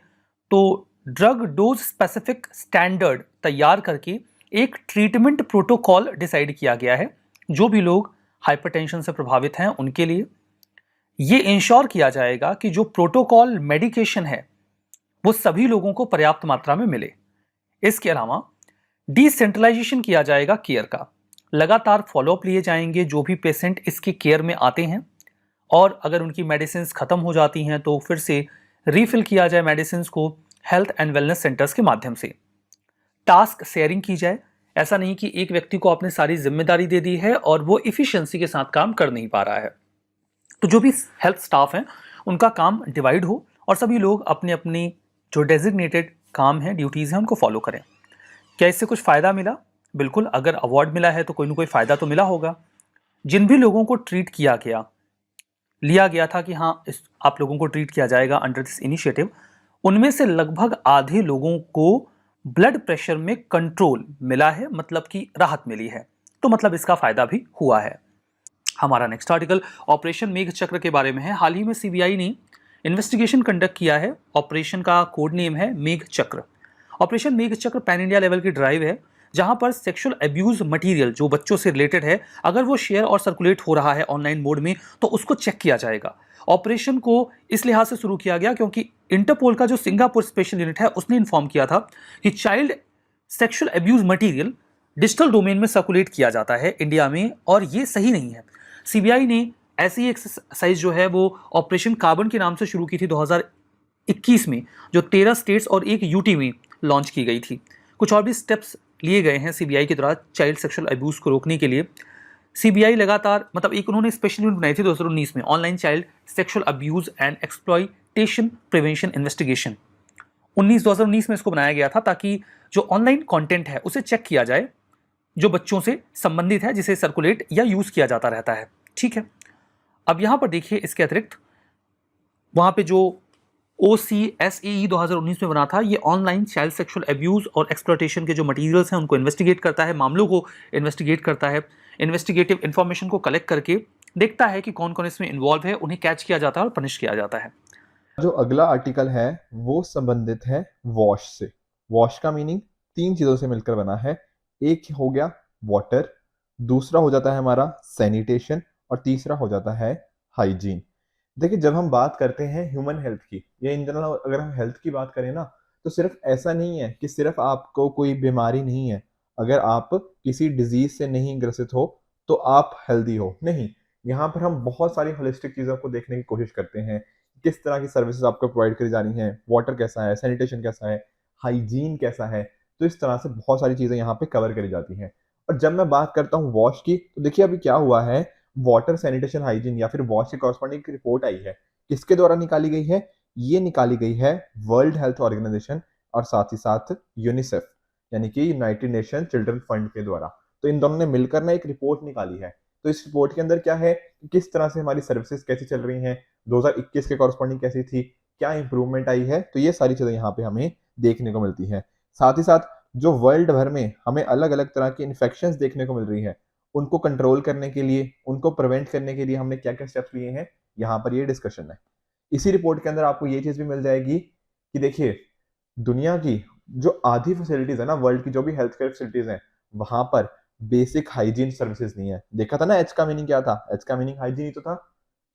तो ड्रग डोज स्पेसिफिक स्टैंडर्ड तैयार करके एक ट्रीटमेंट प्रोटोकॉल डिसाइड किया गया है जो भी लोग हाइपरटेंशन से प्रभावित हैं उनके लिए। ये इंश्योर किया जाएगा कि जो प्रोटोकॉल मेडिकेशन है वो सभी लोगों को पर्याप्त मात्रा में मिले। इसके अलावा डिसेंट्रलाइजेशन किया जाएगा केयर का। लगातार फॉलोअप लिए जाएंगे जो भी पेशेंट इसके केयर में आते हैं, और अगर उनकी मेडिसिन खत्म हो जाती हैं तो फिर से रीफिल किया जाए मेडिसिन को हेल्थ एंड वेलनेस सेंटर्स के माध्यम से। टास्क शेयरिंग की जाए, ऐसा नहीं कि एक व्यक्ति को आपने सारी जिम्मेदारी दे दी है और वो इफिशियंसी के साथ काम कर नहीं पा रहा है। तो जो भी हेल्थ स्टाफ हैं उनका काम डिवाइड हो और सभी लोग अपने अपनी जो डेजिग्नेटेड काम है, ड्यूटीज़ हैं, उनको फॉलो करें। क्या इससे कुछ फ़ायदा मिला? बिल्कुल, अगर अवार्ड मिला है तो कोई ना कोई फ़ायदा तो मिला होगा। जिन भी लोगों को ट्रीट किया गया, लिया गया था कि हाँ आप लोगों को ट्रीट किया जाएगा अंडर दिस इनिशिएटिव, उनमें से लगभग आधे लोगों को ब्लड प्रेशर में कंट्रोल मिला है, मतलब कि राहत मिली है। तो मतलब इसका फ़ायदा भी हुआ है। हमारा नेक्स्ट आर्टिकल ऑपरेशन मेघ चक्र के बारे में है। हाल ही में सीबीआई ने इन्वेस्टिगेशन कंडक्ट किया है। ऑपरेशन का कोड नेम है मेघ चक्र। ऑपरेशन मेघ चक्र पैन इंडिया लेवल की ड्राइव है जहां पर सेक्सुअल अब्यूज मटेरियल जो बच्चों से रिलेटेड है, अगर वो शेयर और सर्कुलेट हो रहा है ऑनलाइन मोड में तो उसको चेक किया जाएगा। ऑपरेशन को इस लिहाज से शुरू किया गया क्योंकि इंटरपोल का जो सिंगापुर स्पेशल यूनिट है उसने इन्फॉर्म किया था कि child sexual abuse material digital domain में सर्कुलेट किया जाता है इंडिया में और ये सही नहीं है। सीबीआई ने ऐसी ही एक्सरसाइज जो है वो ऑपरेशन कार्बन के नाम से शुरू की थी 2021 में, जो 13 स्टेट्स और एक यूटी में लॉन्च की गई थी। कुछ और भी स्टेप्स लिए गए हैं सीबीआई के द्वारा चाइल्ड सेक्सुअल अब्यूज को रोकने के लिए। सीबीआई लगातार एक उन्होंने स्पेशल यूनिट बनाई थी 2019 में, online child sexual abuse and exploitation prevention investigation. 2019 में इसको बनाया गया था ताकि जो ऑनलाइन कंटेंट है उसे चेक किया जाए जो बच्चों से संबंधित है, जिसे सर्कुलेट या यूज किया जाता रहता है। ठीक है, अब यहां पर देखिए इसके अतिरिक्त वहां पे जो OCSAE 2019 में बना था, ये ऑनलाइन चाइल्ड सेक्सुअल अब्यूज और एक्सप्लॉयटेशन के जो मटेरियल्स हैं उनको इन्वेस्टिगेट करता है, मामलों को इन्वेस्टिगेट करता है, इन्वेस्टिगेटिव इंफॉर्मेशन को कलेक्ट करके देखता है कि कौन कौन इसमें इन्वॉल्व है, उन्हें कैच किया जाता है और पनिश किया जाता है। जो अगला आर्टिकल है वो संबंधित है वॉश से। वॉश का मीनिंग 3 चीजों से मिलकर बना है। एक हो गया वाटर, दूसरा हो जाता है हमारा सैनिटेशन और तीसरा हो जाता है हाइजीन। देखिए, जब हम बात करते हैं ह्यूमन हेल्थ की या इन जनरल अगर हम हेल्थ की बात करें ना, तो सिर्फ ऐसा नहीं है कि सिर्फ आपको कोई बीमारी नहीं है, अगर आप किसी डिजीज से नहीं ग्रसित हो तो आप हेल्दी हो, नहीं। यहाँ पर हम बहुत सारी होलिस्टिक चीज़ों को देखने की कोशिश करते हैं। किस तरह की सर्विसेज आपको प्रोवाइड करी जा रही हैं, वाटर कैसा है, सैनिटेशन कैसा है, हाइजीन कैसा है, तो इस तरह से बहुत सारी चीज़ें यहाँ पे कवर करी जाती हैं। और जब मैं बात करता हूँ वॉश की, तो देखिए अभी क्या हुआ है, वाटर सैनिटेशन हाइजीन या फिर वॉश के कॉरस्पॉन्डिंग एक रिपोर्ट आई है। किसके द्वारा निकाली गई है? ये निकाली गई है वर्ल्ड हेल्थ ऑर्गेनाइजेशन और साथ ही साथ यूनिसेफ यानी कि यूनाइटेड नेशन चिल्ड्रन फंड के द्वारा। तो इन दोनों ने मिलकर ना एक रिपोर्ट निकाली है। तो इस रिपोर्ट के अंदर क्या है कि किस तरह से हमारी सर्विसेज कैसी चल रही हैं, 2021 के कॉरस्पॉन्डिंग कैसी थी, क्या इंप्रूवमेंट आई है, तो ये सारी चीजें यहाँ पे हमें देखने को मिलती हैं। साथ ही साथ जो वर्ल्ड भर में हमें अलग अलग तरह की इन्फेक्शंस देखने को मिल रही है, उनको कंट्रोल करने के लिए, उनको प्रिवेंट करने के लिए हमने क्या क्या स्टेप्स लिए हैं, यहाँ पर ये डिस्कशन है। इसी रिपोर्ट के अंदर आपको ये चीज भी मिल जाएगी कि देखिए, दुनिया की जो आधी फैसिलिटीज है ना, वर्ल्ड की जो भी हेल्थ केयर फैसिलिटीज हैं, वहां पर बेसिक हाइजीन सर्विसेज नहीं है। देखा था ना एच का मीनिंग क्या था? एच का मीनिंग हाइजीन ही तो था,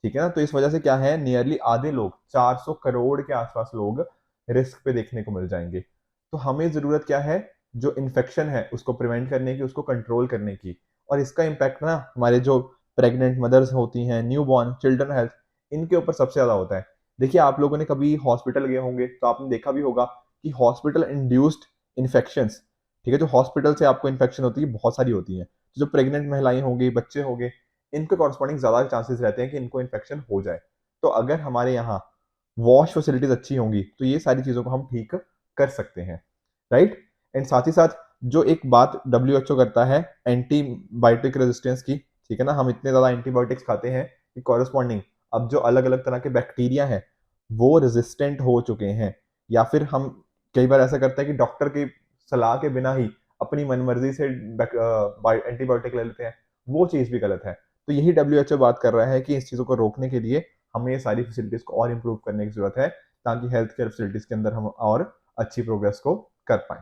ठीक है ना। तो इस वजह से क्या है, नियरली आधे लोग, 400 करोड़ के आसपास लोग रिस्क पे देखने को मिल जाएंगे। तो हमें जरूरत क्या है, जो इन्फेक्शन है उसको प्रिवेंट करने की, उसको कंट्रोल करने की। और इसका इम्पैक्ट ना हमारे जो प्रेग्नेंट मदर्स होती हैं, न्यू बॉर्न चिल्ड्रन हेल्थ, इनके ऊपर सबसे ज्यादा होता है। देखिए, आप लोगों ने कभी हॉस्पिटल गए होंगे तो आपने देखा भी होगा कि हॉस्पिटल इंड्यूस्ड इन्फेक्शंस, ठीक है, जो हॉस्पिटल से आपको इन्फेक्शन होती है बहुत सारी होती हैं। जो प्रेग्नेंट महिलाएं होंगी, बच्चे होंगे, इनके कॉरस्पॉन्डिंग ज्यादा चांसेस रहते हैं कि इनको इन्फेक्शन हो जाए। तो अगर हमारे यहाँ वॉश फैसिलिटीज अच्छी होंगी तो ये सारी चीजों को हम ठीक कर सकते हैं, राइट। एंड साथ ही साथ जो एक बात WHO करता है एंटीबायोटिक रेजिस्टेंस की, ठीक है ना, हम इतने ज्यादा एंटीबायोटिक्स खाते हैं कि कॉरस्पॉन्डिंग अब जो अलग अलग तरह के बैक्टीरिया हैं वो रेजिस्टेंट हो चुके हैं। या फिर हम कई बार ऐसा करते हैं कि डॉक्टर की सलाह के बिना ही अपनी मनमर्जी से एंटीबायोटिक ले लेते हैं, वो चीज भी गलत है। तो यही WHO बात कर रहा है कि इस चीजों को रोकने के लिए हमें ये सारी फैसिलिटीज को और इम्प्रूव करने की जरूरत है, ताकि हेल्थ केयर फैसिलिटीज के अंदर हम और अच्छी प्रोग्रेस को कर पाए।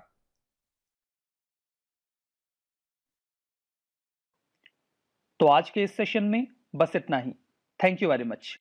तो आज के इस सेशन में बस इतना ही। Thank you very much.